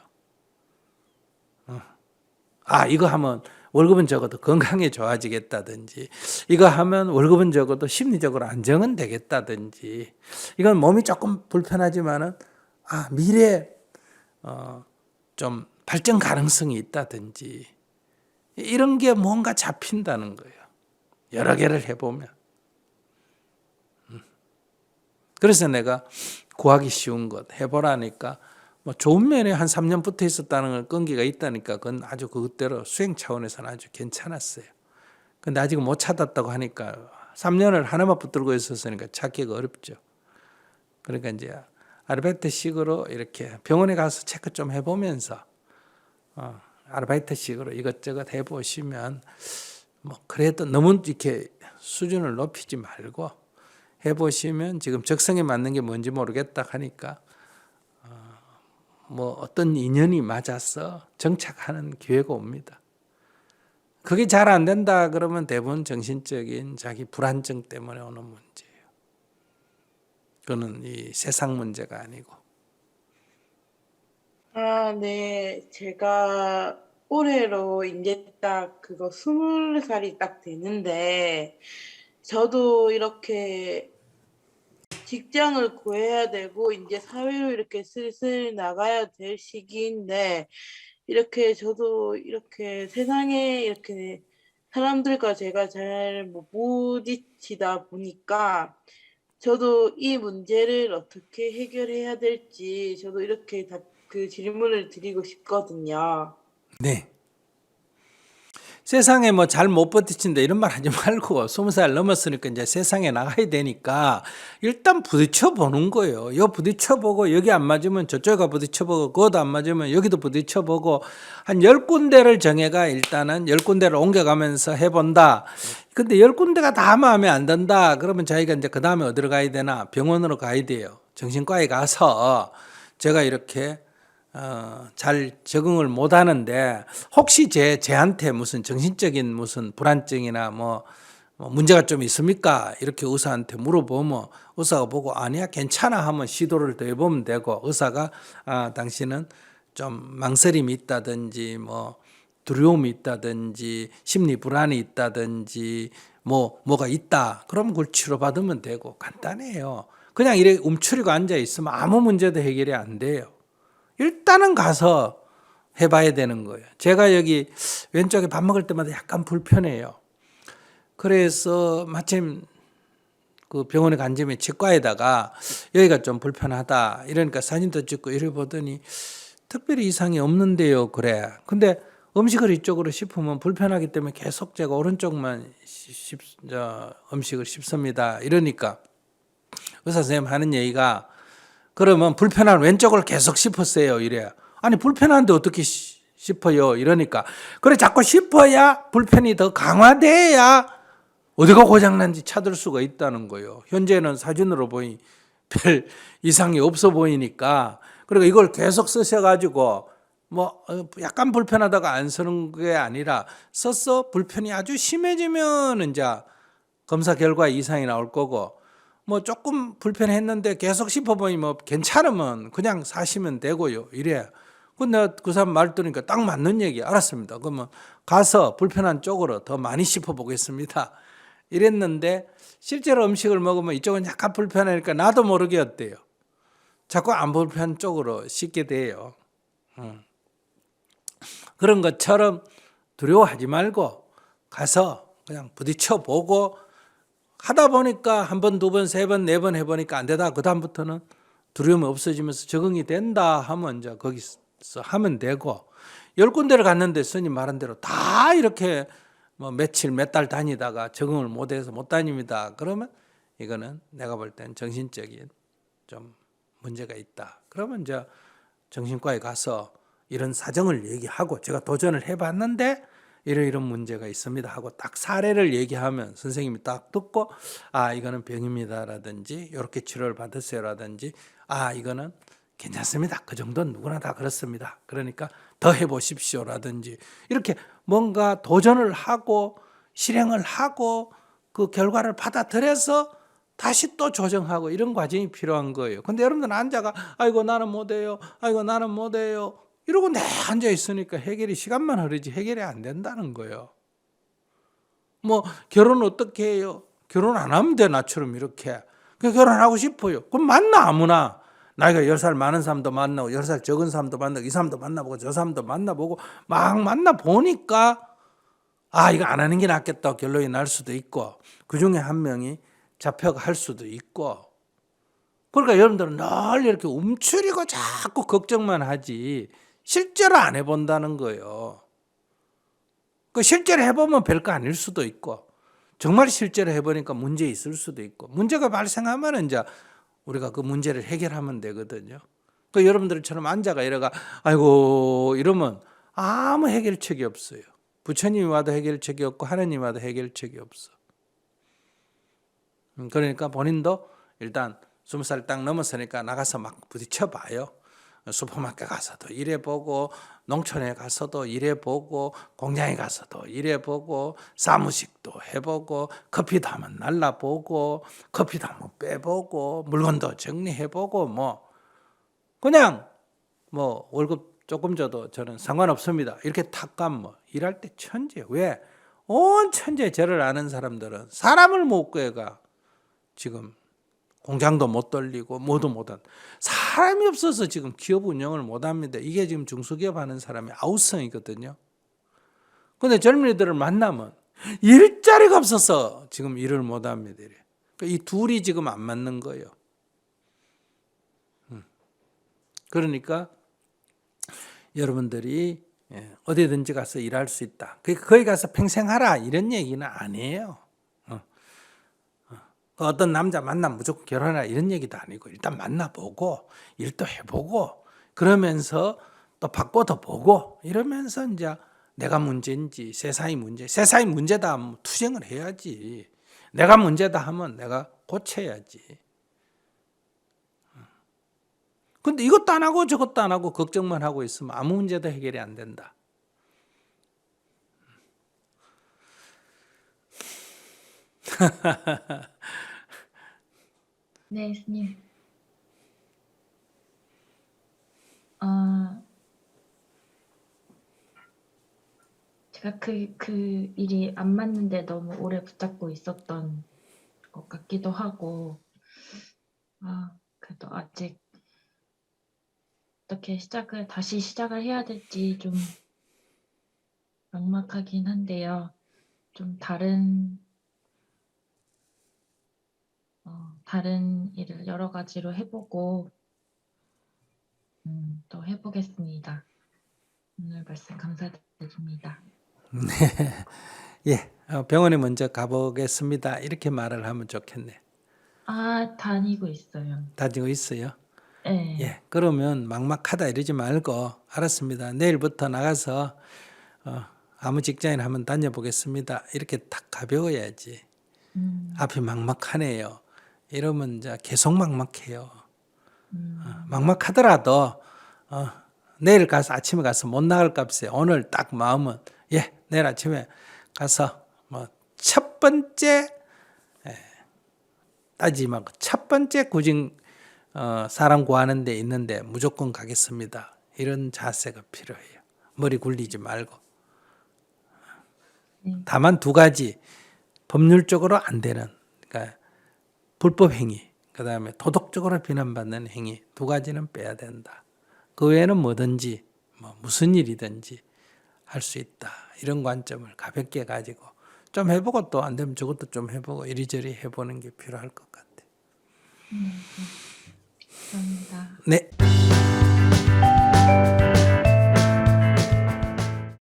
이거 하면 월급은 적어도 건강에 좋아지겠다든지 이거 하면 월급은 적어도 심리적으로 안정은 되겠다든지 이건 몸이 조금 불편하지만은 미래에 좀 발전 가능성이 있다든지 이런 게 뭔가 잡힌다는 거예요. 여러 개를 해보면. 그래서 내가 구하기 쉬운 것 해보라니까 뭐 좋은 면에 한 3년 붙어 있었다는 걸 끈기가 있다니까 그건 아주 그것대로 수행 차원에서는 아주 괜찮았어요. 근데 아직 못 찾았다고 하니까 3년을 하나만 붙들고 있었으니까 찾기가 어렵죠. 그러니까 이제 아르바이트식으로 이렇게 병원에 가서 체크 좀 해보면서 아르바이트식으로 이것저것 해보시면 뭐 그래도 너무 이렇게 수준을 높이지 말고 해보시면 지금 적성에 맞는 게 뭔지 모르겠다 하니까 뭐 어떤 인연이 맞아서 정착하는 기회가 옵니다. 그게 잘 안 된다 그러면 대부분 정신적인 자기 불안증 때문에 오는 문제예요. 그거는 이 세상 문제가 아니고. 네. 제가 올해로 이제 딱 그거 20살이 딱 되는데 저도 이렇게 직장을 구해야 되고 이제 사회로 이렇게 슬슬 나가야 될 시기인데 이렇게 저도 이렇게 세상에 이렇게 사람들과 제가 잘 못 부딪히다 보니까 저도 이 문제를 어떻게 해결해야 될지 저도 이렇게 그 질문을 드리고 싶거든요. 네. 세상에 뭐 잘 못 버티친다 이런 말 하지 말고 20살 넘었으니까 이제 세상에 나가야 되니까 일단 부딪혀 보는 거예요. 요 부딪혀 보고 여기 안 맞으면 저쪽에 부딪혀 보고 그것도 안 맞으면 여기도 부딪혀 보고 한 10군데를 정해가 일단은 10군데를 옮겨가면서 해본다. 근데 10군데가 다 마음에 안 든다. 그러면 자기가 이제 그 다음에 어디로 가야 되나? 병원으로 가야 돼요. 정신과에 가서 제가 이렇게 잘 적응을 못 하는데 혹시 제한테 무슨 정신적인 무슨 불안증이나 뭐 문제가 좀 있습니까? 이렇게 의사한테 물어보면 의사가 보고 아니야 괜찮아 하면 시도를 더 해보면 되고 의사가 당신은 좀 망설임이 있다든지 뭐 두려움이 있다든지 심리 불안이 있다든지 뭐가 있다. 그럼 그걸 치료받으면 되고 간단해요. 그냥 이렇게 움츠리고 앉아 있으면 아무 문제도 해결이 안 돼요. 일단은 가서 해봐야 되는 거예요. 제가 여기 왼쪽에 밥 먹을 때마다 약간 불편해요. 그래서 마침 그 병원에 간 점에 치과에다가 여기가 좀 불편하다. 이러니까 사진도 찍고 이래 보더니 특별히 이상이 없는데요. 그래. 근데 음식을 이쪽으로 씹으면 불편하기 때문에 계속 제가 오른쪽만 음식을 씹습니다. 이러니까 의사 선생님 하는 얘기가 그러면 불편한 왼쪽을 계속 씹었어요. 이래. 아니 불편한데 어떻게 싶어요? 이러니까 그래 자꾸 싶어야 불편이 더 강화돼야 어디가 고장난지 찾을 수가 있다는 거예요. 현재는 사진으로 보니 별 이상이 없어 보이니까 그러니까 이걸 계속 쓰셔가지고 뭐 약간 불편하다가 안 쓰는 게 아니라 써서 불편이 아주 심해지면 이제 검사 결과에 이상이 나올 거고 뭐 조금 불편했는데 계속 씹어보니 뭐 괜찮으면 그냥 사시면 되고요. 이래. 근데 그 사람 말 들으니까 딱 맞는 얘기 알았습니다. 그러면 가서 불편한 쪽으로 더 많이 씹어보겠습니다. 이랬는데 실제로 음식을 먹으면 이쪽은 약간 불편하니까 나도 모르게 어때요. 자꾸 안 불편한 쪽으로 씹게 돼요. 그런 것처럼 두려워하지 말고 가서 그냥 부딪혀 보고 하다 보니까 한 번, 두 번, 세 번, 네 번 해보니까 안 되다. 그 다음부터는 두려움이 없어지면서 적응이 된다 하면 이제 거기서 하면 되고 10군데를 갔는데 스님 말한 대로 다 이렇게 뭐 며칠, 몇 달 다니다가 적응을 못해서 못 다닙니다. 그러면 이거는 내가 볼 땐 정신적인 좀 문제가 있다. 그러면 이제 정신과에 가서 이런 사정을 얘기하고 제가 도전을 해봤는데 이런 문제가 있습니다 하고 딱 사례를 얘기하면 선생님이 딱 듣고 아 이거는 병입니다라든지 이렇게 치료를 받으세요라든지 아 이거는 괜찮습니다. 그 정도는 누구나 다 그렇습니다. 그러니까 더 해보십시오라든지 이렇게 뭔가 도전을 하고 실행을 하고 그 결과를 받아들여서 다시 또 조정하고 이런 과정이 필요한 거예요. 근데 여러분들 앉아가 아이고 나는 못해요. 아이고 나는 못해요. 이러고 내 앉아 있으니까 해결이 시간만 흐르지 해결이 안 된다는 거예요. 뭐 결혼 어떻게 해요? 결혼 안 하면 돼 나처럼 이렇게. 결혼하고 싶어요. 그럼 만나 아무나. 나이가 10살 많은 사람도 만나고 10살 적은 사람도 만나고 이 사람도 만나보고 저 사람도 만나보고 막 만나보니까 아 이거 안 하는 게 낫겠다 결론이 날 수도 있고 그중에 한 명이 잡혀갈 수도 있고 그러니까 여러분들은 늘 이렇게 움츠리고 자꾸 걱정만 하지 실제로 안 해본다는 거예요. 그 실제로 해보면 별거 아닐 수도 있고 정말 실제로 해보니까 문제 있을 수도 있고 문제가 발생하면 이제 우리가 그 문제를 해결하면 되거든요. 그 여러분들처럼 앉아가 이래가 아이고 이러면 아무 해결책이 없어요. 부처님이 와도 해결책이 없고 하나님이 와도 해결책이 없어. 그러니까 본인도 일단 20살 딱 넘었으니까 나가서 막 부딪혀봐요. 슈퍼마켓 가서도 일해보고 농촌에 가서도 일해보고 공장에 가서도 일해보고 사무직도 해보고 커피도 한번 날라보고 커피도 한번 빼보고 물건도 정리해보고 뭐 그냥 뭐 월급 조금 줘도 저는 상관없습니다. 이렇게 탁 가면 뭐 일할 때 천재. 왜? 온 천재 저를 아는 사람들은 사람을 못 구해가 지금 공장도 못 돌리고 뭐도 못한 사람이 없어서 지금 기업 운영을 못합니다. 이게 지금 중소기업 하는 사람의 아우성이거든요. 그런데 젊은이들을 만나면 일자리가 없어서 지금 일을 못합니다. 이 둘이 지금 안 맞는 거예요. 그러니까 여러분들이 어디든지 가서 일할 수 있다. 거기 가서 평생 하라 이런 얘기는 아니에요. 어떤 남자 만나면 무조건 결혼하라 이런 얘기도 아니고 일단 만나보고 일도 해보고 그러면서 또 바꿔도 보고 이러면서 이제 내가 문제인지 세상이 문제다 하면 투쟁을 해야지. 내가 문제다 하면 내가 고쳐야지. 근데 이것도 안 하고 저것도 안 하고 걱정만 하고 있으면 아무 문제도 해결이 안 된다. 네, 스님. 제가 그 일이 안 맞는데 너무 오래 붙잡고 있었던 것 같기도 하고, 그래도 아직 어떻게 다시 시작을 해야 될지 좀 막막하긴 한데요. 좀 다른 일을 여러 가지로 해보고 또 해보겠습니다. 오늘 말씀 감사드립니다. 예, 병원에 먼저 가보겠습니다. 이렇게 말을 하면 좋겠네. 다니고 있어요. 다니고 있어요. 네. 예, 그러면 막막하다 이러지 말고 알았습니다. 내일부터 나가서 아무 직장이나 한번 다녀보겠습니다. 이렇게 딱 가벼워야지. 앞이 막막하네요. 이러면 이제 계속 막막해요. 막막하더라도 내일 가서 아침에 가서 못 나갈 값에 오늘 딱 마음은 예, 내일 아침에 가서 뭐 첫 번째 따지지 말고 첫 번째 구직 사람 구하는 데 있는데 무조건 가겠습니다. 이런 자세가 필요해요. 머리 굴리지 말고. 다만 두 가지 법률적으로 안 되는 그러니까 불법 행위, 그다음에 도덕적으로 비난받는 행위 두 가지는 빼야 된다. 그 외에는 뭐든지 무슨 일이든지 할 수 있다. 이런 관점을 가볍게 가지고 좀 해보고 또 안 되면 저것도 좀 해보고 이리저리 해보는 게 필요할 것 같아요. 감사합니다. 네.